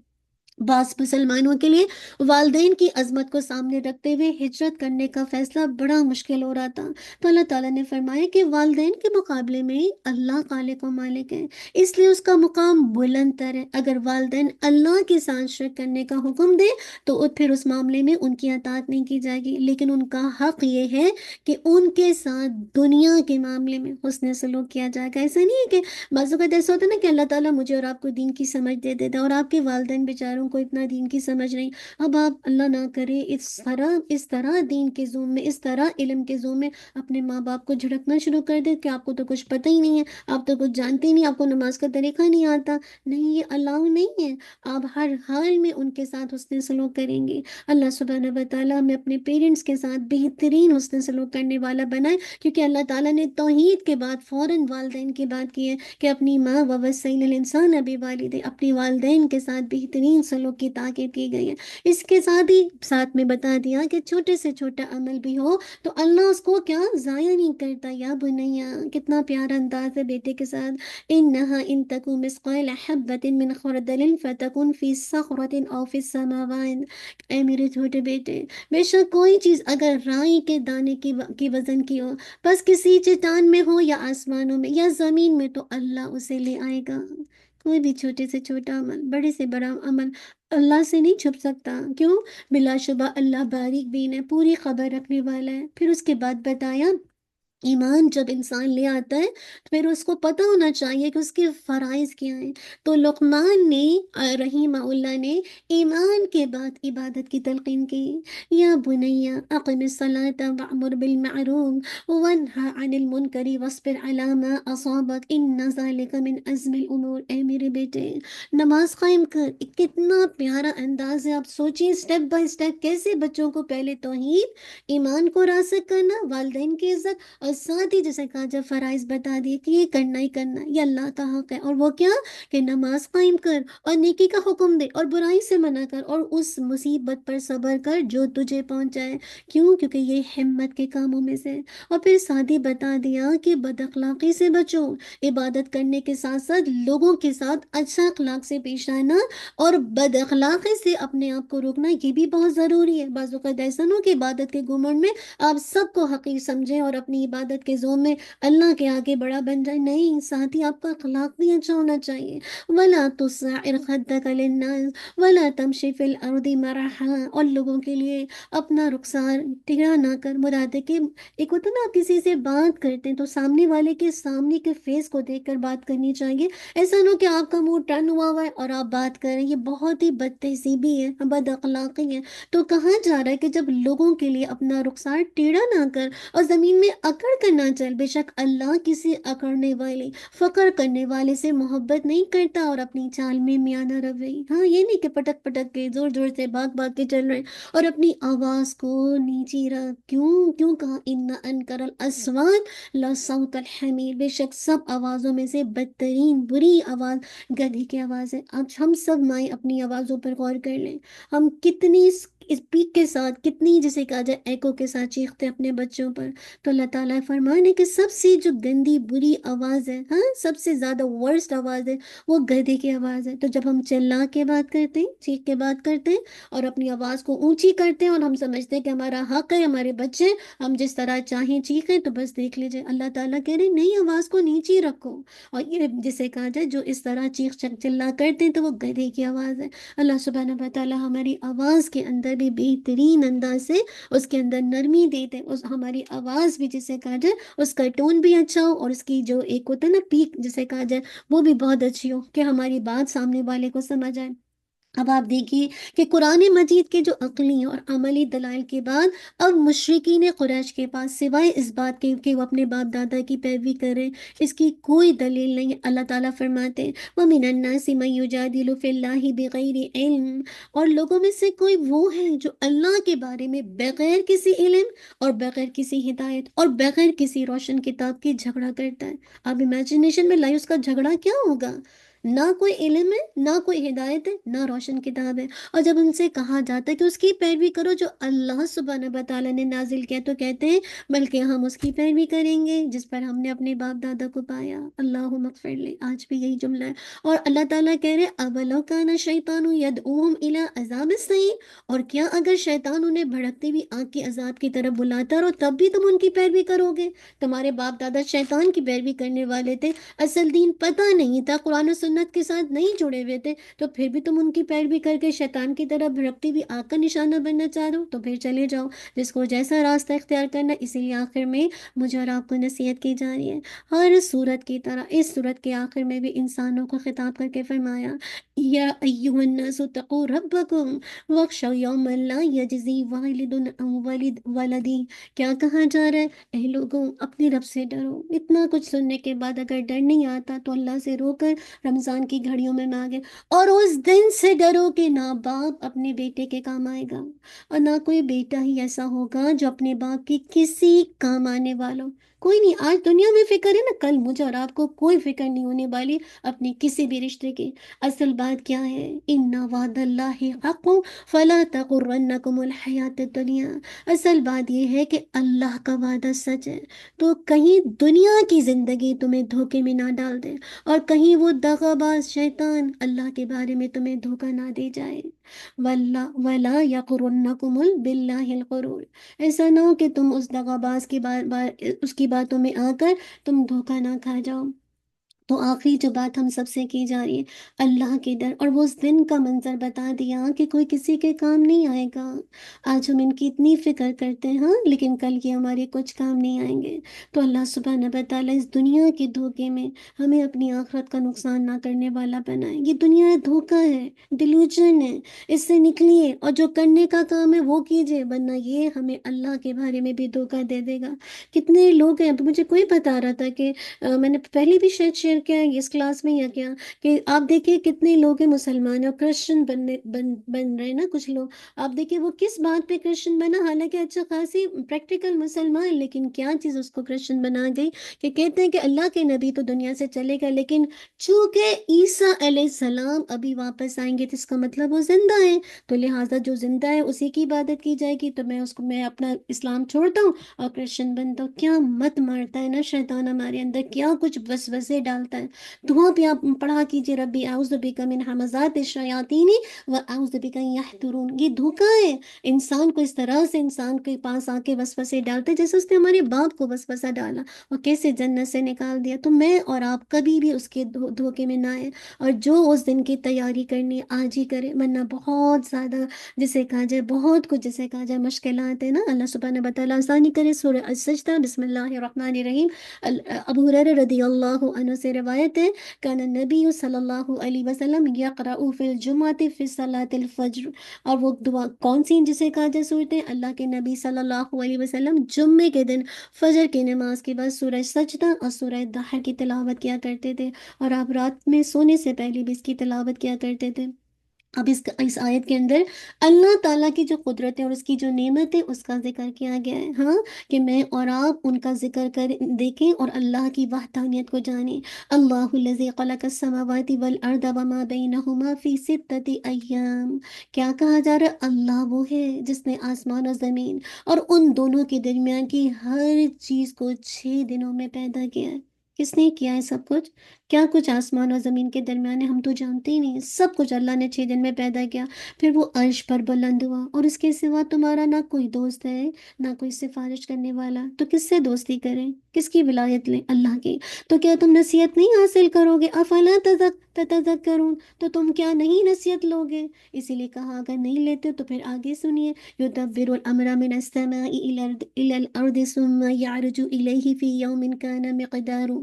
بعض مسلمانوں کے لیے والدین کی عظمت کو سامنے رکھتے ہوئے ہجرت کرنے کا فیصلہ بڑا مشکل ہو رہا تھا، تو اللہ تعالیٰ نے فرمایا کہ والدین کے مقابلے میں اللہ خالق و مالک ہے، اس لیے اس کا مقام بلند تر ہے۔ اگر والدین اللہ کے ساتھ شرک کرنے کا حکم دے تو پھر اس معاملے میں ان کی اطاعت نہیں کی جائے گی، لیکن ان کا حق یہ ہے کہ ان کے ساتھ دنیا کے معاملے میں حسن سلوک کیا جائے گا۔ ایسا نہیں ہے کہ بعض اوقات ایسا ہوتا ہے نا کہ اللہ تعالیٰ مجھے اور آپ کو دین کی سمجھ دے دیتا ہے، اور آپ کے والدین بیچاروں کو اتنا دین کی سمجھ نہیں۔ اب آپ اللہ نہ کرے اس طرح دین کے زوم میں، اس طرح علم کے زوم میں اپنے ماں باپ کو جھڑکنا شروع کر دیں کہ آپ کو تو کچھ پتہ ہی نہیں ہے، آپ تو کچھ جانتے ہی نہیں، آپ کو نماز کا طریقہ نہیں آتا۔ نہیں، یہ الاؤ نہیں ہے۔ آپ ہر حال میں ان کے ساتھ حسن سلوک کریں گے۔ اللہ سبحانہ و تعالیٰ ہمیں اپنے پیرنٹس کے ساتھ بہترین حسن سلوک کرنے والا بنائے، کیونکہ اللہ تعالیٰ نے توحید کے بعد فوراً والدین کی بات کی ہے کہ اپنی ماں ووصینا الانسان بوالدیہ، اپنی والدین کے ساتھ بہترین سلوک کی تاکید کی گئی ہے۔ اس کے ساتھ ہی ساتھ میں بتا دیا کہ چھوٹے سے چھوٹا عمل بھی ہو تو اللہ اس کو کیا ضائع نہیں کرتا۔ یا بنیا، کتنا پیارا انداز ہے بیٹے کے ساتھ، انہا ان تکو مثقال حبۃ من خردل فتکن فی صخرۃ او فی السماوات۔ اے میرے چھوٹے بیٹے، بے شک کوئی چیز اگر رائی کے دانے کی وزن کی ہو، بس کسی چٹان میں ہو یا آسمانوں میں یا زمین میں، تو اللہ اسے لے آئے گا۔ کوئی بھی چھوٹے سے چھوٹا عمل، بڑے سے بڑا عمل اللہ سے نہیں چھپ سکتا۔ کیوں؟ بلا شبہ اللہ باریک بین ہے، پوری خبر رکھنے والا ہے۔ پھر اس کے بعد بتایا ایمان جب انسان لے آتا ہے تو پھر اس کو پتہ ہونا چاہیے کہ اس کے فرائض کیا ہیں۔ تو لقمان نے رحمہ اللہ نے ایمان کے بعد عبادت کی تلقین کی۔ یا بنیا اقم الصلاۃ وامر بالمعروف وانہا عن المنکر واصبر علی ما اصابک ان ذلک من عزم الامور۔ اے میرے بیٹے، نماز قائم کر۔ کتنا پیارا انداز ہے، آپ سوچیں اسٹیپ بائی اسٹیپ کیسے بچوں کو پہلے توحید، ایمان کو راسخ کرنا، والدین کی عزت، اور ساتھ ہی جیسے کہا جب فرائض بتا دیے کہ یہ کرنا ہی کرنا، یہ اللہ کا حق ہے، اور وہ کیا کہ نماز قائم کر اور نیکی کا حکم دے اور برائی سے منع کر اور اس مصیبت پر صبر کر جو تجھے پہنچائے۔ کیوں؟ کیونکہ یہ ہمت کے کاموں میں سے۔ اور پھر ساتھ ہی بتا دیا کہ بد اخلاقی سے بچو، عبادت کرنے کے ساتھ ساتھ لوگوں کے ساتھ اچھا اخلاق سے پیش آنا اور بد اخلاقی سے اپنے آپ کو روکنا، یہ بھی بہت ضروری ہے۔ بعض اوقات ایسا نہ ہو کہ عبادت کے گھمنڈ میں آپ سب کو حقیر سمجھیں اور اپنی عبادت کے زوم میں اللہ کے آگے بڑا بن جائے۔ نہیں، ساتھ ہی آپ کا اخلاق بھی اچھا ہونا چاہیے۔ وَلَا تُصَعِّرْ خَدَّكَ لِلنَّاسِ وَلَا تَمْشِ فِي الْأَرْضِ مَرَحًا۔ اور لوگوں کے لیے اپنا رخسار ٹیڑھا نہ کر۔ مراد ہے کہ ایک ہوتا نا، آپ کسی سے بات کرتے ہیں تو سامنے والے کے سامنے کے فیس کو دیکھ کر بات کرنی چاہیے۔ ایسا نہ ہو کہ آپ کا منہ ٹرن ہوا ہے اور آپ بات کر رہے ہیں، یہ بہت ہی بد تہذیبی ہے، بد اخلاقی ہے۔ تو کہا جا رہا ہے کہ جب لوگوں کے لیے اپنا رخسار ٹیڑھا نہ کر اور زمین میں اکڑ کر نہ چل۔ بے شک اللہ کسی اکڑنے والے، فقر کرنے والے سے محبت نہیں کرتا، اور اپنی چال میں میانہ روی۔ ہاں، یہ نہیں کہ پٹک پٹک کے زور زور سے بھاگ بھاگ کے چل رہے ہیں اور اپنی آواز کو نیچی رکھ۔ کیوں کہا ان انکر الاصوات لصوت الحمیر۔ بے شک سب آوازوں میں سے بدترین بری آواز گدھے کی آواز ہے۔ آج ہم سب مائیں اپنی آوازوں پر غور کر لیں، ہم کتنی اسپیک کے ساتھ، کتنی جسے کہا جائے ایکو کے ساتھ چیختے اپنے بچوں پر۔ تو اللہ تعالیٰ فرمانے کہ سب سے جو گندی بری آواز ہے، ہاں سب سے زیادہ ورسٹ آواز ہے، وہ گدھے کی آواز ہے۔ تو جب ہم چلا کے بات کرتے ہیں، چیخ کے بات کرتے ہیں اور اپنی آواز کو اونچی کرتے ہیں اور ہم سمجھتے ہیں کہ ہمارا حق ہے، ہمارے بچے، ہم جس طرح چاہیں چیخیں، تو بس دیکھ لیجئے اللہ تعالیٰ کہہ رہے نہیں، آواز کو نیچی رکھو۔ اور یہ جسے کہا جائے جو اس طرح چیخ چلا کرتے ہیں تو وہ گدھے کی آواز ہے۔ اللہ سبحانہ و تعالیٰ ہماری آواز کے اندر بھی بہترین انداز سے اس کے اندر نرمی دیتے، اس ہماری آواز بھی جسے کہا جائے اس کا ٹون بھی اچھا ہو، اور اس کی جو ایک ہوتا ہے نا پیک جسے کہا جائے وہ بھی بہت اچھی ہو کہ ہماری بات سامنے والے کو سمجھ آئے۔ اب آپ دیکھیے کہ قرآن مجید کے جو عقلی اور عملی دلائل کے بعد اب مشرکین قریش کے پاس سوائے اس بات کے کہ وہ اپنے باپ دادا کی پیروی کریں، اس کی کوئی دلیل نہیں ہے۔ اللہ تعالیٰ فرماتے ہیں وَمِنَ النَّاسِ مَن يُجَادِلُ فِي اللَّهِ بِغَيْرِ عِلْمٍ۔ اور لوگوں میں سے کوئی وہ ہے جو اللہ کے بارے میں بغیر کسی علم اور بغیر کسی ہدایت اور بغیر کسی روشن کتاب کی جھگڑا کرتا ہے۔ آپ امیجنیشن میں لائے اس کا جھگڑا کیا ہوگا؟ نہ کوئی علم ہے، نہ کوئی ہدایت ہے، نہ روشن کتاب ہے۔ اور جب ان سے کہا جاتا ہے کہ اس کی پیروی کرو جو اللہ سبحانہ و تعالیٰ نے نازل کیا، تو کہتے ہیں بلکہ ہم اس کی پیروی کریں گے جس پر ہم نے اپنے باپ دادا کو پایا۔ اللہم اغفر لی، آج بھی یہی جملہ ہے۔ اور اللہ تعالیٰ کہہ رہے اولو کان الشیطان یدعوہم الی عذاب السعیر۔ اور کیا اگر شیطان انہیں بھڑکتے ہوئی آگ کے عذاب کی طرف بلاتا رہو تب بھی تم ان کی پیروی کرو گے؟ تمہارے باپ دادا شیطان کی پیروی کرنے والے تھے، اصل دین پتہ نہیں تھا، قرآن و سنت سنت کے ساتھ نہیں جڑے ہوئے تھے، تو پھر بھی تم ان کی پیروی کر کے شیطان کی طرف بھڑکتی ہوئی آگ کا نشانہ بننا چاہ رہے ہو، تو پھر چلے جاؤ، جس کو جیسا راستہ اختیار کرنا۔ اسی لیے آخر میں مجھے اور آپ کو نصیحت کی جا رہی ہے، ہر صورت کی طرح اس صورت کے آخر میں بھی انسانوں کو خطاب کر کے فرمایا، یا ایھا الناس اتقوا ربکم واخشوا یوما لا یجزی والد عن ولدی۔ کیا کہا جا رہا ہے؟ اے لوگوں، اپنے رب سے ڈرو۔ اتنا کچھ سننے کے بعد اگر ڈر نہیں آتا تو اللہ سے رو کر رمضان کی گھڑیوں میں مانگے، اور اس دن سے ڈرو کہ نہ باپ اپنے بیٹے کے کام آئے گا، اور نہ کوئی بیٹا ہی ایسا ہوگا جو اپنے باپ کی کسی کام آنے والا ہو۔ کوئی نہیں، آج دنیا میں فکر ہے نا، کل مجھے اور آپ کو کوئی فکر نہیں ہونے والی اپنے کسی بھی رشتے کی۔ اصل بات کیا ہے؟ ان وعد اللہ حق فلا تغرنکم الحیات الدنیا۔ اصل بات یہ ہے کہ اللہ کا وعدہ سچ ہے، تو کہیں دنیا کی زندگی تمہیں دھوکے میں نہ ڈال دے، اور کہیں وہ دغا باز شیطان اللہ کے بارے میں تمہیں دھوکہ نہ دے جائے۔ ولا یغرنکم باللہ الغرور۔ ایسا نہ ہو کہ تم اس دغا باز کی اس کی باتوں میں آ کر تم دھوکہ نہ کھا جاؤ۔ تو آخری جو بات ہم سب سے کی جا رہی ہے، اللہ کے ڈر، اور وہ اس دن کا منظر بتا دیا کہ کوئی کسی کے کام نہیں آئے گا۔ آج ہم ان کی اتنی فکر کرتے ہیں، ہاں، لیکن کل یہ ہمارے کچھ کام نہیں آئیں گے۔ تو اللہ سبحانہ و تعالیٰ اس دنیا کے دھوکے میں ہمیں اپنی آخرت کا نقصان نہ کرنے والا بنائے۔ یہ دنیا دھوکہ ہے، ڈیلوژن ہے، اس سے نکلیے اور جو کرنے کا کام ہے وہ کیجیے، ورنہ یہ ہمیں اللہ کے بارے میں بھی دھوکہ دے دے گا۔ کتنے لوگ ہیں، تو مجھے کوئی بتا رہا تھا کہ میں نے پہلے بھی شاید شیئر کیا ہے اس کلاس میں یا کیا، کہ آپ دیکھیں کتنے لوگ ہیں مسلمان اور کرسچن بن رہے ہیں نا کچھ لوگ۔ آپ دیکھیں وہ کس بات پہ کرسچن بنا، حالانکہ اچھا خاصی پریکٹیکل مسلمان، لیکن کیا چیز اس کو کرسچن بنا گئی کہ کہتے ہیں کہ اللہ کے نبی تو دنیا سے چلے گا، لیکن چونکہ عیسیٰ علیہ السلام ابھی واپس آئیں گے تو اس کا مطلب وہ زندہ ہیں، تو لہٰذا جو زندہ ہے اسی کی عبادت کی جائے گی، تو میں اپنا اسلام چھوڑتا ہوں اور کرسچن بنتا ہوں۔ کیا مت مارتا ہے نا شیطان ہمارے اندر، کیا کچھ وسوسے ڈالتا ہے۔ دعا بھی آپ پڑھا کیجیے، ربی اعوذ بک من ہمزات الشیاطین و اعوذ بک ان یحضرون۔ یہ دھوکہ ہے، انسان کو اس طرح سے انسان کے پاس آ کے وسوسے ڈالتے جیسے اس نے ہمارے باپ کو وسوسہ ڈالا اور کیسے جنت سے نکال دیا۔ تو میں اور آپ کبھی بھی اس کے دھوکے میں نہ آئے، اور جو اس دن کی تیاری کرنی ہے آج ہی کرے، ورنہ بہت زیادہ جسے کہا جائے بہت کچھ جسے کہا جائے مشکلات ہیں نا، اللہ سبحانہ وتعالیٰ آسانی کرے۔ سورہ السجدہ، بسم اللہ الرحمن الرحیم۔ ابو ہریرہ رضی اللہ عنہ سے روایت ہے، کان النبی صلی اللہ علیہ وسلم یقرأ فی الجمعۃ فی صلاۃ الفجر۔ اور وہ دعا کون سی جسے کہا جائے صورتیں، اللہ کے نبی صلی اللہ علیہ وسلم جمعے کے دن فجر کی نماز کے بعد سورہ سجدہ اور سورہ دحر کی تلاوت کیا کرتے تھے، اور آپ رات میں سونے سے پہلے بھی اس کی تلاوت کیا کرتے تھے۔ اب اس آیت کے اندر اللہ تعالیٰ کی جو قدرت ہے اور اس کی جو نعمت ہے اس کا ذکر کیا گیا ہے، ہاں، کہ میں اور آپ ان کا ذکر دیکھیں اور اللہ کی وحدانیت کو جانیں۔ اللہ الذی خلق السماوات والارض وما بینہما فی ستۃ ایام۔ کیا کہا جا رہا ہے؟ اللہ وہ ہے جس نے آسمان اور زمین اور ان دونوں کے درمیان کی ہر چیز کو 6 دنوں میں پیدا کیا ہے۔ کس نے کیا ہے سب کچھ؟ کیا کچھ آسمان اور زمین کے درمیان ہے ہم تو جانتے ہی نہیں، سب کچھ اللہ نے 6 دن میں پیدا کیا۔ پھر وہ عرش پر بلند ہوا، اور اس کے سوا تمہارا نہ کوئی دوست ہے نہ کوئی سفارش کرنے والا، تو کس سے دوستی کریں، کس کی ولایت لیں؟ اللہ کی۔ تو کیا تم نصیحت نہیں حاصل کرو گے؟ افلا تتذکرون، تو تم کیا نہیں نصیحت لوگے؟ اسی لیے کہا اگر نہیں لیتے تو پھر آگے سنیے، یدبر الامر من السماء الى الارض ثم يعرج الیہ فی یوم کان مقدارہ۔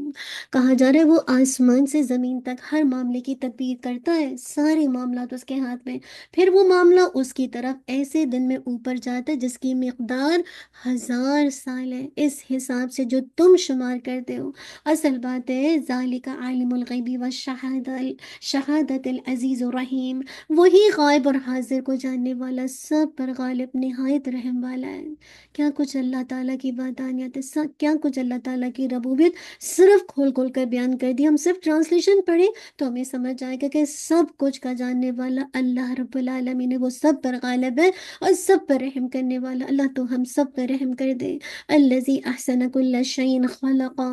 کہا جا رہا ہے وہ آسمان سے زمین تک ہر معاملے کی تدبیر کرتا ہے، سارے معاملات اس کے ہاتھ میں، پھر وہ معاملہ اس کی طرف ایسے دن میں اوپر جاتا ہے جس کی مقدار 1000 سال ہے، اس حساب سے جو تم شمار کرتے ہو۔ اصل بات ہے ذالک عالم الغیب شہادت العزیز الرحیم، وہی غائب اور حاضر کو جاننے والا، سب پر غالب، نہایت رحم والا ہے۔ کیا کچھ اللہ تعالیٰ کی وحدانیت ہے، کیا کچھ اللہ تعالیٰ کی ربوبیت صرف کھول کھول کر بیان کر دی۔ ہم صرف ٹرانسلیشن پڑھیں تو ہمیں سمجھ جائے گا کہ سب کچھ کا جاننے والا اللہ رب العالمین ہے، وہ سب پر غالب ہے اور سب پر رحم کرنے والا۔ اللہ تو ہم سب پر رحم کر دے۔ الذی احسن کل شیء خلقا،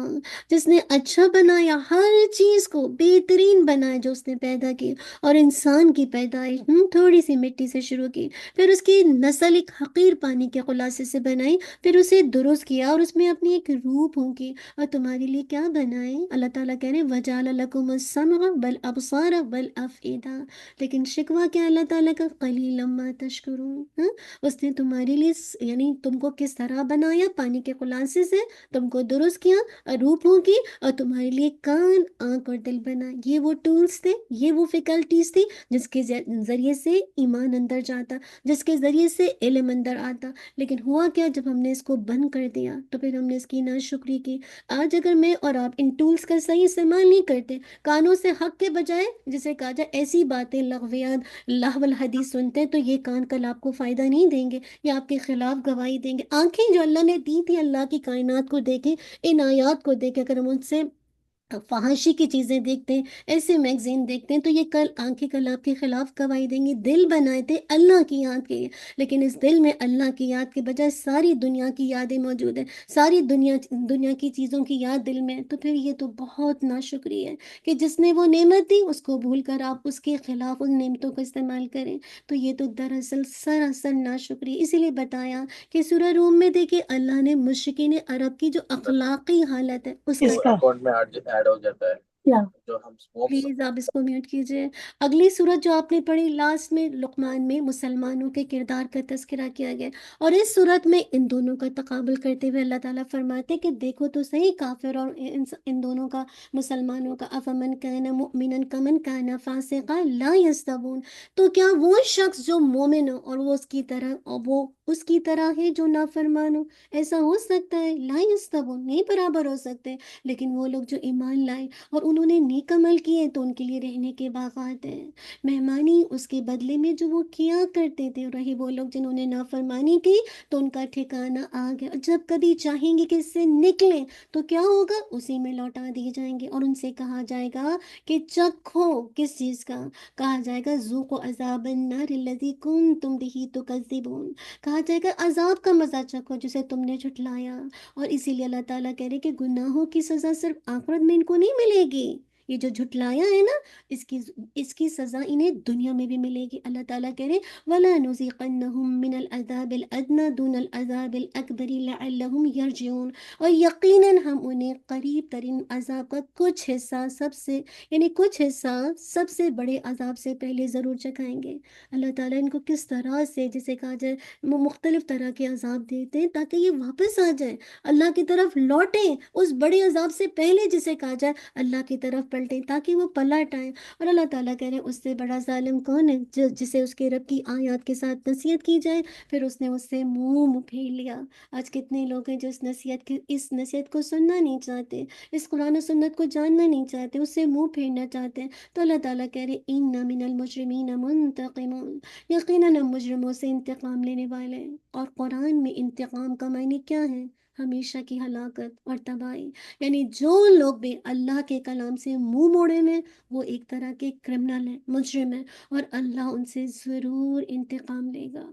جس نے اچھا بنایا، ہر چیز کو بہترین بنایا جو اس نے پیدا کی، اور انسان کی پیدائش تھوڑی سی مٹی سے شروع کی، پھر اس کی نسل ایک حقیر پانی کے خلاصے سے بنائی، پھر اسے درست کیا اور اس میں اپنی ایک روح پھونکی، اور تمہارے لیے کیا بنائے؟ اللہ تعالیٰ کہہ رہے ہیں وجعل لکم السمع والابصار والافئدہ، لیکن شکوہ کیا اللہ تعالیٰ کا، قلیلا ما تشکرون، ہاں؟ اس نے تمہارے لیے یعنی تم کو کس طرح بنایا، پانی کے خلاصے سے تم کو درست کیا، روح پھونکی، اور تمہارے لیے کان، آنکھ اور دل بنا۔ یہ وہ ٹولز تھے، یہ وہ فیکلٹیز تھی جس کے ذریعے سے ایمان اندر جاتا، جس کے ذریعے سے علم اندر آتا۔ لیکن ہوا کیا، جب ہم نے اس کو بند کر دیا تو پھر ہم نے اس کی ناشکری کی۔ آج اگر میں اور آپ ان ٹولز کا صحیح استعمال نہیں کرتے، کانوں سے حق کے بجائے جسے کہا جائے ایسی باتیں، لغویات، لہو الحدیث سنتے ہیں، تو یہ کان کل آپ کو فائدہ نہیں دیں گے، یہ آپ کے خلاف گواہی دیں گے۔ آنکھیں جو اللہ نے دی تھی، اللہ کی کائنات کو دیکھیں، ان آیات کو دیکھیں، اگر ہم ان سے فحاشی کی چیزیں دیکھتے ہیں، ایسے میگزین دیکھتے ہیں، تو یہ کل آنکھیں کل آپ کے خلاف گواہی دیں گی۔ دل بنائے تھے اللہ کی یاد کے لیے، لیکن اس دل میں اللہ کی یاد کے بجائے ساری دنیا کی یادیں موجود ہیں، ساری دنیا کی چیزوں کی یاد دل میں ہے۔ تو پھر یہ تو بہت ناشکری ہے کہ جس نے وہ نعمت دی اس کو بھول کر آپ اس کے خلاف ان نعمتوں کو استعمال کریں، تو یہ تو دراصل سراسر ناشکری۔ اسی لیے بتایا کہ سورہ روم میں دیکھیں اللہ نے مشرکین عرب کی جو اخلاقی حالت ہے اس کا اکاؤنٹ میں ایڈ ہو جاتا ہے کیا جو ہم پلیز آپ اس کو میوٹ کیجئے۔ اگلی صورت جو آپ نے پڑھی لاسٹ میں، لقمان میں مسلمانوں کے کردار کا تذکرہ کیا گیا، اور اس صورت میں ان دونوں کا تقابل کرتے ہوئے اللہ تعالیٰ فرماتے ہیں کہ دیکھو تو صحیح، کافر اور ان دونوں کا، مسلمانوں کا، افمن کان مؤمنا کمن کان فاسقا لا یستوون، تو کیا وہ شخص جو مومن ہو اور وہ اس کی طرح، اور وہ اس کی طرح ہے جو نافرمان ہو، ایسا ہو سکتا ہے؟ لا یستوون، نہیں برابر ہو سکتے۔ لیکن وہ لوگ جو ایمان لائے اور انہوں نے نیک عمل کیے تو ان کے لیے رہنے کے باغات ہیں، مہمانی اس کے بدلے میں جو وہ کیا کرتے تھے، رہے وہ لوگ جنہوں نے نافرمانی کی تو ان کا ٹھکانہ آ گیا، اور جب کبھی چاہیں گے کہ اس سے نکلیں تو کیا ہوگا، اسی میں لوٹا دیے جائیں گے، اور ان سے کہا جائے گا کہ چکھو، کس چیز کا، کہا جائے گا ذوقوا عذاب النار الذی کنتم بہ تکذبون، کہا جائے گا عذاب کا مزہ چکھو جسے تم نے جھٹلایا۔ اور اسی لیے اللہ تعالیٰ کہہ رہے کہ گناہوں کی سزا صرف آخرت میں ان کو نہیں ملے گی، یہ جو جھٹلایا ہے نا، اس کی سزا انہیں دنیا میں بھی ملے گی۔ اللہ تعالیٰ کہہ رہے وَلَا نُذِيقَنَّهُم مِّنَ الْعَذَابِ الْأَدْنَىٰ دُونَ الْعَذَابِ الْأَكْبَرِ لَعَلَّهُمْ يَرْجِعُونَ، اور یقیناً ہم انہیں قریب ترین عذاب کا کچھ حصہ، کچھ حصہ سب سے بڑے عذاب سے پہلے ضرور چکھائیں گے۔ اللہ تعالیٰ ان کو کس طرح سے، جسے کہا جائے مختلف طرح کے عذاب دیتے ہیں تاکہ یہ واپس آ جائیں، اللہ کی طرف لوٹیں، اس بڑے عذاب سے پہلے جسے کہا جائے اللہ کی طرف پلٹیں تاکہ وہ پلٹ آئیں۔ اور اللہ تعالیٰ کہہ رہے ہیں اس سے بڑا ظالم کون ہے، جسے اس کے رب کی آیات کے ساتھ نصیحت کی جائے پھر اس نے اس سے منہ پھیر لیا۔ آج کتنے لوگ ہیں جو اس نصیحت کو سننا نہیں چاہتے، اس قرآن و سنت کو جاننا نہیں چاہتے، اس سے منہ پھیرنا چاہتے ہیں۔ تو اللہ تعالیٰ کہہ رہے ان من المجرمین منتقمون، یقیناً ہم مجرموں سے انتقام لینے والے ہیں۔ اور قرآن میں انتقام کا معنی کیا ہے، ہمیشہ کی ہلاکت اور تباہی، یعنی جو لوگ بھی اللہ کے کلام سے منہ موڑے میں وہ ایک طرح کے کرمنل ہیں، مجرم ہیں، اور اللہ ان سے ضرور انتقام لے گا۔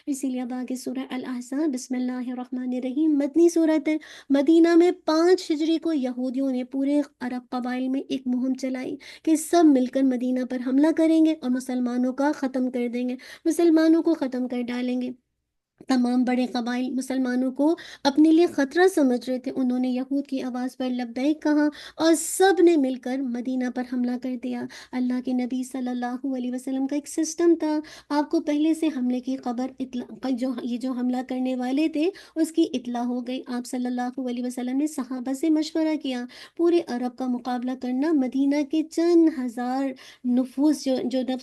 اسی لیے اب آگے سورہ الاحزاب، بسم اللہ الرحمن الرحیم، مدنی صورت ہے۔ مدینہ میں 5 ہجری کو یہودیوں نے پورے عرب قبائل میں ایک مہم چلائی کہ سب مل کر مدینہ پر حملہ کریں گے اور مسلمانوں کا ختم کر دیں گے، مسلمانوں کو ختم کر ڈالیں گے۔ تمام بڑے قبائل مسلمانوں کو اپنے لیے خطرہ سمجھ رہے تھے، انہوں نے یہود کی آواز پر لبیک کہا اور سب نے مل کر مدینہ پر حملہ کر دیا۔ اللہ کے نبی صلی اللہ علیہ وسلم کا ایک سسٹم تھا، آپ کو پہلے سے حملے کی خبر، جو حملہ کرنے والے تھے اس کی اطلاع ہو گئی۔ آپ صلی اللہ علیہ وسلم نے صحابہ سے مشورہ کیا، پورے عرب کا مقابلہ کرنا مدینہ کے چند ہزار نفوس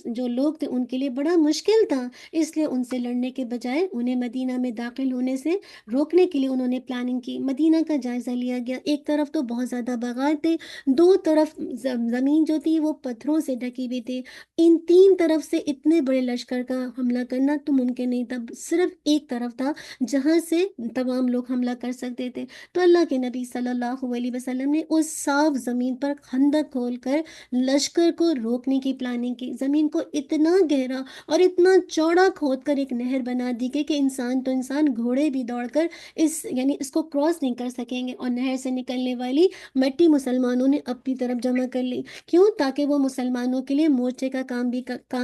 جو لوگ تھے ان کے لیے بڑا مشکل تھا، اس لیے ان سے لڑنے کے بجائے انہیں مدینہ میں داخل ہونے سے روکنے کے لیے انہوں نے پلاننگ کی۔ مدینہ کا جائزہ لیا گیا، ایک طرف تو بہت زیادہ باغات تھے، دو طرف زمین جو تھی وہ پتھروں سے ڈھکی ہوئی تھی، ان 3 طرف سے اتنے بڑے لشکر کا حملہ کرنا تو ممکن نہیں تھا، صرف ایک طرف تھا جہاں سے تمام لوگ حملہ کر سکتے تھے۔ تو اللہ کے نبی صلی اللہ علیہ وسلم نے اس صاف زمین پر خندق کھول کر لشکر کو روکنے کی پلاننگ کی، زمین کو اتنا گہرا اور اتنا چوڑا کھود کر ایک نہر بنا دی گئی کہ ان انسان گھوڑے بھی دوڑ کر یعنی اس کو کراس نہیں کر سکیں گے۔ اور نہر سے نکلنے والی مٹی مسلمانوں نے اپنی طرف جمع کر لی، کیوں؟ تاکہ وہ مسلمانوں کے لیے مورچے کا کام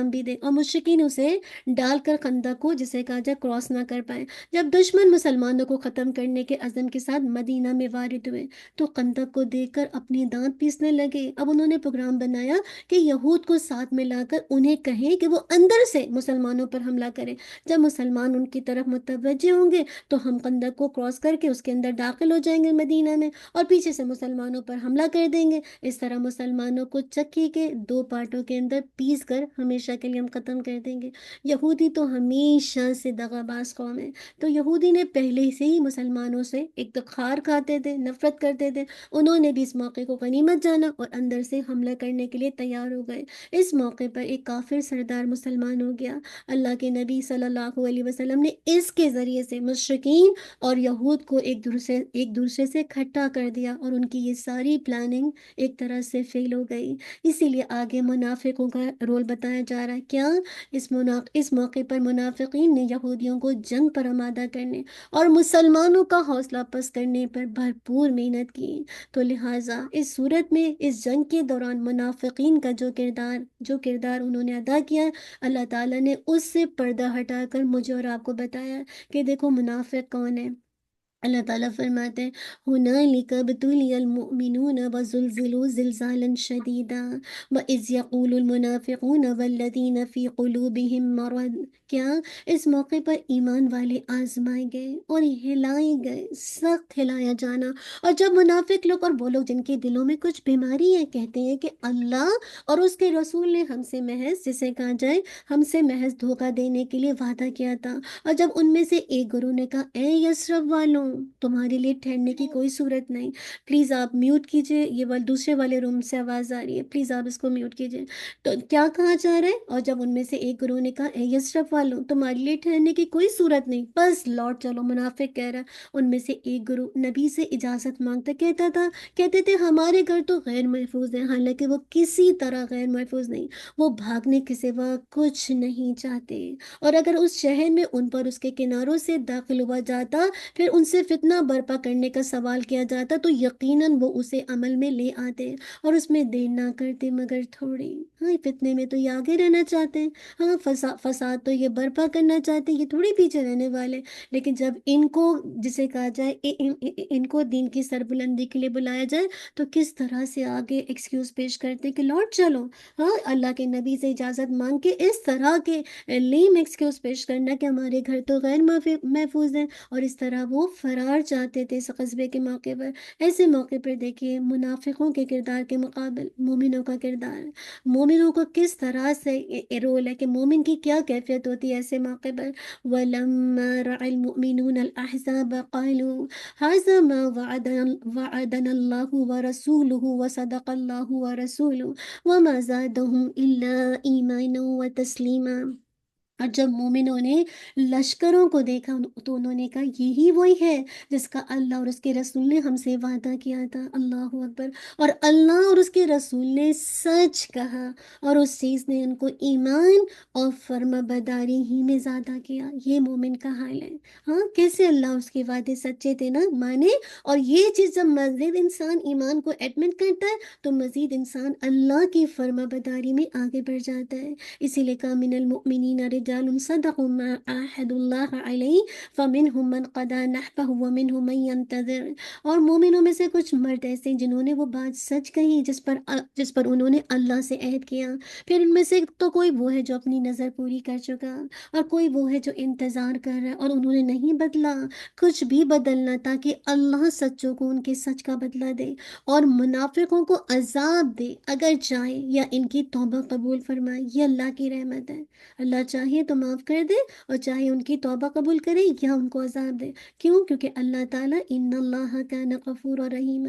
بھی دے، اور مشرکین اسے ڈال کر خندق کو، جسے کہا جائے، کراس نہ کر پائے۔ جب دشمن مسلمانوں کو ختم کرنے کے عزم کے ساتھ مدینہ میں وارد ہوئے تو خندق کو دیکھ کر اپنے دانت پیسنے لگے۔ اب انہوں نے پروگرام بنایا کہ یہود کو ساتھ میں لا کر انہیں کہیں کہ وہ اندر سے مسلمانوں پر حملہ کریں۔ جب مسلمان ان کی طرف متوجہ ہوں گے تو ہم خندق کو کراس کر کے اس کے اندر داخل ہو جائیں گے مدینہ میں، اور پیچھے سے مسلمانوں پر حملہ کر دیں گے۔ اس طرح مسلمانوں کو چکی کے 2 پارٹوں کے اندر پیس کر ہمیشہ کے لیے ہم ختم کر دیں گے۔ یہودی تو ہمیشہ سے دغاباز قوم ہے، تو یہودی نے پہلے سے ہی مسلمانوں سے ایک تو خار کھاتے تھے، نفرت کرتے تھے، انہوں نے بھی اس موقع کو غنیمت جانا اور اندر سے حملہ کرنے کے لیے تیار ہو گئے۔ اس موقع پر ایک کافر سردار مسلمان ہو گیا۔ اللہ کے نبی صلی اللہ علیہ وسلم نے اس کے ذریعے سے مشرکین اور یہود کو ایک دوسرے سے اکٹھا کر دیا، اور ان کی یہ ساری پلاننگ ایک طرح سے فیل ہو گئی۔ اسی لیے آگے منافقوں کا رول بتایا جا رہا ہے۔ کیا؟ اس موقع پر منافقین نے یہودیوں کو جنگ پر آمادہ کرنے اور مسلمانوں کا حوصلہ پست کرنے پر بھرپور محنت کی۔ تو لہٰذا اس صورت میں اس جنگ کے دوران منافقین کا جو کردار انہوں نے ادا کیا، اللہ تعالیٰ نے اس سے پردہ ہٹا کر مجھے اور آپ کو بتایا کہ دیکھو منافق کون ہے۔ اللہ تعالیٰ فرماتے ہیں هُنَالِكَ ابْتُلِيَ الْمُؤْمِنُونَ وَزُلْزِلُوا زِلْزَالًا شَدِيدًا وَإِذْ يَقُولُ الْمُنَافِقُونَ وَالَّذِينَ فِي قُلُوبِهِم مَّرَضٌ۔ کیا؟ اس موقع پر ایمان والے آزمائے گئے اور ہلائے گئے، سخت ہلایا جانا۔ اور جب منافق لوگ اور وہ لوگ جن کے دلوں میں کچھ بیماری ہے کہتے ہیں کہ اللہ اور اس کے رسول نے ہم سے محض، جسے کہا جائے، ہم سے محض دھوکہ دینے کے لیے وعدہ کیا تھا، اور جب ان میں سے ایک گروہ نے کہا اے یثرب والوں، تمہارے لیے ٹھہرنے کی کوئی صورت نہیں، پلیز آپ میوٹ کیجئے، یہ دوسرے والے روم سے آواز آ رہی ہے، پلیز آپ اس کو میوٹ کیجئے۔ تو کیا کہا جا رہا ہے؟ اور جب ان میں سے ایک گروہ نے کہا اے یثرب والوں، تمہارے لیے ٹھہرنے کی کوئی صورت نہیں، بس لوٹ چلو، منافق کہہ رہا ہے۔ ان میں سے ایک گروہ نبی سے اجازت مانگتا کہتے تھے ہمارے گھر تو غیر محفوظ ہیں، حالانکہ وہ کسی طرح غیر محفوظ نہیں، وہ بھاگنے کے سوا کچھ نہیں چاہتے، اور اگر اس شہر میں ان پر اس کے کناروں سے داخل ہوا جاتا، پھر ان سے فتنہ برپا کرنے کا سوال کیا جاتا، تو یقیناً وہ اسے عمل میں لے آتے اور اس میں دیر نہ کرتے مگر تھوڑی۔ ہاں، فتنے میں تو یہ آگے رہنا چاہتے ہیں، ہاں فساد تو یہ برپا کرنا چاہتے ہیں، یہ تھوڑی پیچھے رہنے والے۔ لیکن جب ان کو، جسے کہا جائے، ان کو دین کی سربلندی کے لیے بلایا جائے تو کس طرح سے آگے ایکسکیوز پیش کرتے کہ لوٹ چلو۔ ہاں، اللہ کے نبی سے اجازت مانگ کے اس طرح کے لیم ایکسکیوز پیش کرنا کہ ہمارے گھر تو غیر محفوظ ہیں، اور اس طرح وہ فرار چاہتے تھے اس قصبے کے موقع پر۔ ایسے موقع پر دیکھیے منافقوں کے کردار کے مقابل مومنوں کا کردار، مومنوں کو کس طرح سے رول ہے کہ مومن کی کیا کیفیت ہوتی ہے ایسے موقع پر۔ وَلَمَّا رَأَى الْمُؤْمِنُونَ الْأَحْزَابَ قَالُوا هَذَا مَا وَعَدَنَا اللَّهُ وَرَسُولُهُ وَصَدَقَ اللَّهُ وَرَسُولُهُ وَمَا زَادَهُمْ إِلَّا إِيمَانًا وَتَسْلِيمًا۔ اور جب مومنوں نے لشکروں کو دیکھا تو انہوں نے کہا یہی وہی ہے جس کا اللہ اور اس کے رسول نے ہم سے وعدہ کیا تھا۔ اللہ اکبر! اور اللہ اور اس کے رسول نے سچ کہا، اور اس چیز نے ان کو ایمان اور فرما برداری ہی میں زیادہ کیا۔ یہ مومن کا حال ہے۔ ہاں، کیسے اللہ اس کے وعدے سچے تھے نا، مانے، اور یہ چیز جب مزید انسان ایمان کو ایڈمٹ کرتا ہے تو مزید انسان اللہ کی فرما برداری میں آگے بڑھ جاتا ہے۔ اسی لیے کہا من المؤمنین رجال صدقوا ما عاهدوا الله علیہ فمنهم من قضى نحبه ومنهم من ينتظر۔ اور مومنوں میں سے کچھ مرد ایسے ہیں جنہوں نے وہ بات سچ کہی جس پر انہوں نے اللہ سے عہد کیا، پھر ان میں سے تو کوئی وہ ہے جو اپنی نظر پوری کر چکا، اور کوئی وہ ہے جو انتظار کر رہا ہے، اور انہوں نے نہیں بدلا کچھ بھی بدلنا تاکہ اللہ سچوں کو ان کے سچ کا بدلہ دے اور منافقوں کو عذاب دے اگر چاہے، یا ان کی توبہ قبول فرمائے۔ یہ اللہ کی رحمت ہے، اللہ چاہیے تو معاف کر دے، اور چاہے ان کی توبہ قبول کرے یا ان کو عذاب دے۔ کیوں؟ کیونکہ اللہ تعالیٰ ان اللہ کان غفور رحیم،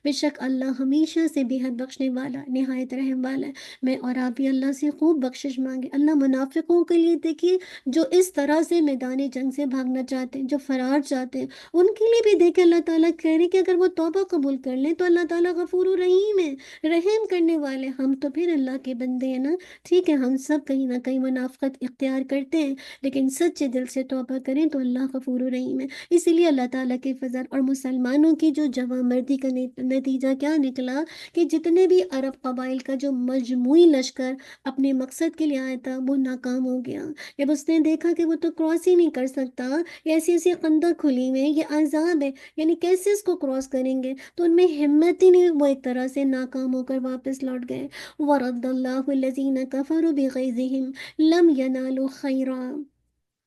بے شک اللہ ہمیشہ سے بے حد بخشنے والا، نہایت رحم والا ہے۔ میں اور آپ بھی اللہ سے خوب بخشش مانگے۔ اللہ منافقوں کے لیے دیکھیے جو اس طرح سے میدان جنگ سے بھاگنا چاہتے ہیں، جو فرار چاہتے ہیں، ان کے لیے بھی دیکھیں اللہ تعالیٰ کہہ رہے کہ اگر وہ توبہ قبول کر لیں تو اللہ تعالیٰ غفور رحیم ہے، رحم کرنے والے۔ ہم تو پھر اللہ کے بندے ہیں نا، ٹھیک ہے، ہم سب کہیں نہ کہیں منافقت اختیار اختیار کرتے ہیں، لیکن سچے دل سے توبہ کریں تو اللہ غفور رحیم ہے۔ اسی لیے اللہ تعالیٰ کے فضل اور مسلمانوں کی جو جوان مردی کا نتیجہ کیا نکلا کہ جتنے بھی عرب قبائل کا جو مجموعی لشکر اپنے مقصد کے لیے آیا تھا وہ ناکام ہو گیا۔ جب اس نے دیکھا کہ وہ تو کراس ہی نہیں کر سکتا، یہ ایسی ایسی خندق کھلی ہوئی ہے، یہ عذاب ہے، یعنی کیسے اس کو کراس کریں گے، تو ان میں ہمت ہی نہیں، وہ ایک طرح سے ناکام ہو کر واپس لوٹ گئے۔ وَرَدَّ اللَّهُ الَّذِينَ كَفَرُوا بِغَيْظِهِمْ لَمْ يَنَالُوا خَيْرًا،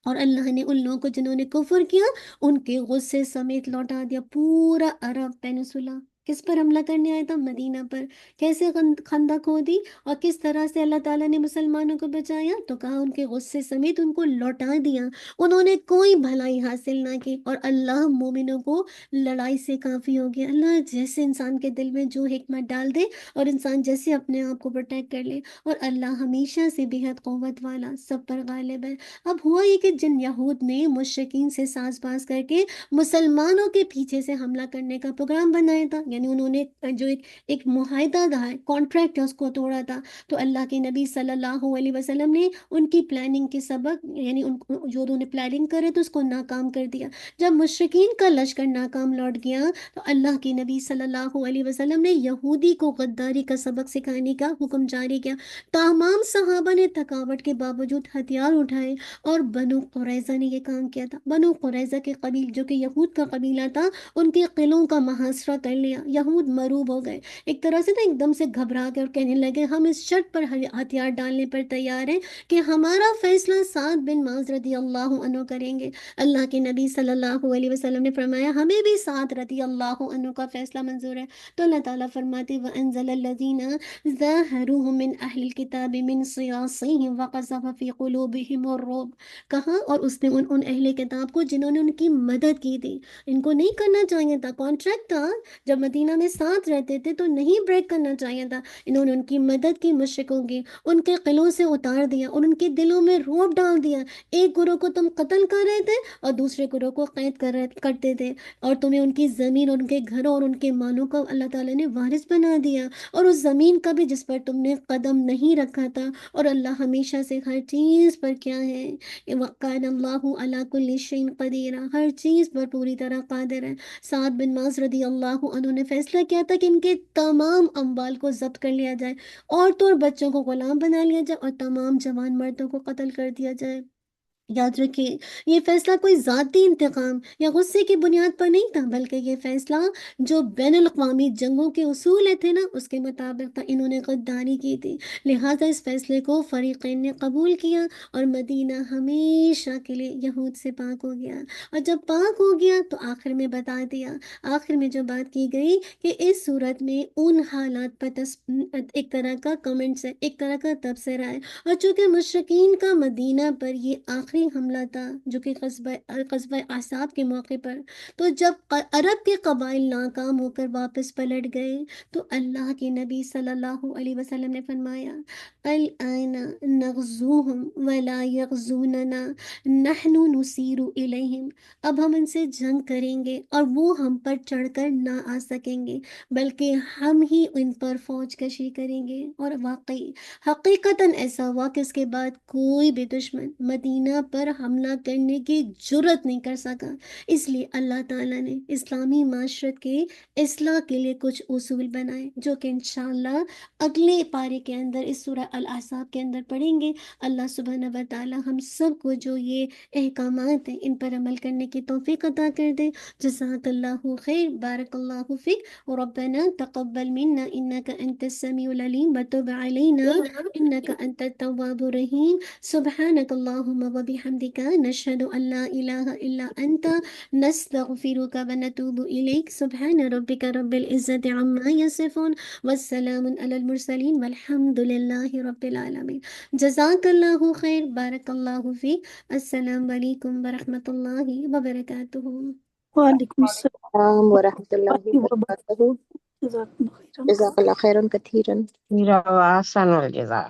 اور اللہ نے ان لوگوں کو جنہوں نے کفر کیا ان کے غصے سمیت لوٹا دیا۔ پورا عرب پینسولا کس پر حملہ کرنے آیا تھا؟ مدینہ پر۔ کیسے خندق ہو دی اور کس طرح سے اللہ تعالیٰ نے مسلمانوں کو بچایا؟ تو کہا ان کے غصے سمیت ان کو لوٹا دیا، انہوں نے کوئی بھلائی حاصل نہ کی، اور اللہ مومنوں کو لڑائی سے کافی ہو گیا۔ اللہ جیسے انسان کے دل میں جو حکمت ڈال دے اور انسان جیسے اپنے آپ کو پروٹیکٹ کر لے، اور اللہ ہمیشہ سے بے حد قوت والا، سب پر غالب ہے۔ اب ہوا یہ کہ جن یہود نے مشرکین سے ساز باز کر کے مسلمانوں کے پیچھے سے حملہ کرنے کا پروگرام بنایا تھا، یعنی انہوں نے جو ایک معاہدہ تھا، کانٹریکٹ ہے، اس کو توڑا تھا، تو اللہ کے نبی صلی اللہ علیہ وسلم نے ان کی پلاننگ کے سبق، یعنی جو انہوں نے پلاننگ کرے تو اس کو ناکام کر دیا۔ جب مشرکین کا لشکر ناکام لوٹ گیا تو اللہ کے نبی صلی اللہ علیہ وسلم نے یہودی کو غداری کا سبق سکھانے کا حکم جاری کیا۔ تمام صحابہ نے تھکاوٹ کے باوجود ہتھیار اٹھائے اور بنو قریظہ نے یہ کام کیا تھا۔ بنو قریظہ کے قبیل جو کہ یہود کا قبیلہ تھا، ان کے قلعوں کا محاصرہ کر لیا۔ یہود مروب ہو گئے، ایک طرح سے نا ایک دم سے گھبرا گئے اور کہنے لگے ہم اس شرط پر ہتھیار ڈالنے پر تیار ہیں کہ ہمارا فیصلہ سعد بن معاذ رضی اللہ عنہ کریں گے۔ اللہ کے نبی صلی اللہ علیہ وسلم نے فرمایا ہمیں بھی سعد رضی اللہ عنہ کا فیصلہ منظور ہے۔ تو اللہ تعالیٰ فرماتے وَأَنزَلَ الَّذِينَ ظَاهَرُوهُم مِّنْ أَهْلِ الْكِتَابِ مِنْ صِيَاصِيهِمْ وَقَذَفَ فِي قُلُوبِهِمُ الرُّعْبَ، کہا اور اس نے ان اہل کتاب کو جنہوں نے ان کی مدد کی تھی، ان کو نہیں کرنا چاہیے تھا، کانٹریکٹ تھا، جب مدینہ میں ساتھ رہتے تھے تو نہیں بریک کرنا چاہیے تھا، انہوں نے ان کی مدد کی مشرکوں کی، ان کے قلعوں سے اتار دیا اور ان کے دلوں میں رعب ڈال دیا۔ ایک گروہ کو تم قتل کر رہے تھے اور دوسرے گروہ کو قید کرتے تھے، اور تمہیں ان کی زمین اور ان کے گھروں اور ان کے مالوں کو اللہ تعالیٰ نے وارث بنا دیا، اور اس زمین کا بھی جس پر تم نے قدم نہیں رکھا تھا، اور اللہ ہمیشہ سے ہر چیز پر کیا ہے، وَقَانَ اللَّهُ عَلَىٰ كُلِّ شَيْءٍ قَدِيرًا، ہر چیز پر پوری طرح قادر ہے۔ سعد بن معاذ رضی اللہ عنہ نے فیصلہ کیا تھا کہ ان کے تمام اموال کو ضبط کر لیا جائے، عورتوں اور بچوں کو غلام بنا لیا جائے، اور تمام جوان مردوں کو قتل کر دیا جائے۔ یاد رکھیے یہ فیصلہ کوئی ذاتی انتقام یا غصے کی بنیاد پر نہیں تھا، بلکہ یہ فیصلہ جو بین الاقوامی جنگوں کے اصول تھے نا اس کے مطابق تھا۔ انہوں نے غداری کی تھی، لہٰذا اس فیصلے کو فریقین نے قبول کیا اور مدینہ ہمیشہ کے لیے یہود سے پاک ہو گیا۔ اور جب پاک ہو گیا تو آخر میں بتا دیا، آخر میں جو بات کی گئی کہ اس صورت میں ان حالات پر ایک طرح کا کمنٹس ہے، ایک طرح کا تبصرہ ہے، اور چونکہ مشرکین کا مدینہ پر یہ آخری حملہ تھا جو کہ قصبہ احزاب کے موقع پر، تو جب عرب کے قبائل ناکام ہو کر واپس پلٹ گئے تو اللہ کے نبی صلی اللہ علیہ وسلم نے فرمایا الآن نغزوہم ولا یغزوننا نحن نسیر الیہم، اب ہم ان سے جنگ کریں گے اور وہ ہم پر چڑھ کر نہ آ سکیں گے، بلکہ ہم ہی ان پر فوج کشی کریں گے۔ اور واقعی حقیقتاً ایسا ہوا کہ اس کے بعد کوئی بھی دشمن مدینہ پر حملہ کرنے کی جرت نہیں کر سکا۔ اس لیے اللہ تعالیٰ نے اسلامی معاشرت کے اصلاح کے لیے کچھ اصول بنائے جو کہ انشاءاللہ اگلے پارے کے اندر اس سورہ الاحزاب کے اندر پڑھیں گے۔ اللہ سبحانہ و تعالیٰ ہم سب کو جو یہ احکامات ہیں ان پر عمل کرنے کی توفیق عطا کر دے۔ جزاک اللہ خیر، بارک اللہ فیک، ربنا تقبل منا انک انت السمیع العلیم وتب علینا انک انت التواب الرحیم، سبحانک اللہم وبحمدک نشہد ان لا الہ الا انت نستغفرک ونتوب الیک، سبحان ربک رب العزت عما یصفون والسلام علی المرسلین والحمد للہ رب العالمین۔ جزاک اللہ خیر، بارک اللہ فیک، السلام علیکم ورحمۃ اللہ وبرکاتہ۔ وعلیکم السلام السلام ورحمۃ اللہ وبرکاتہ۔ وبرکاتہ۔ جزاکم اللہ خیرا۔ جزاک اللہ خیرا کثیرا۔ وأحسن الجزاء۔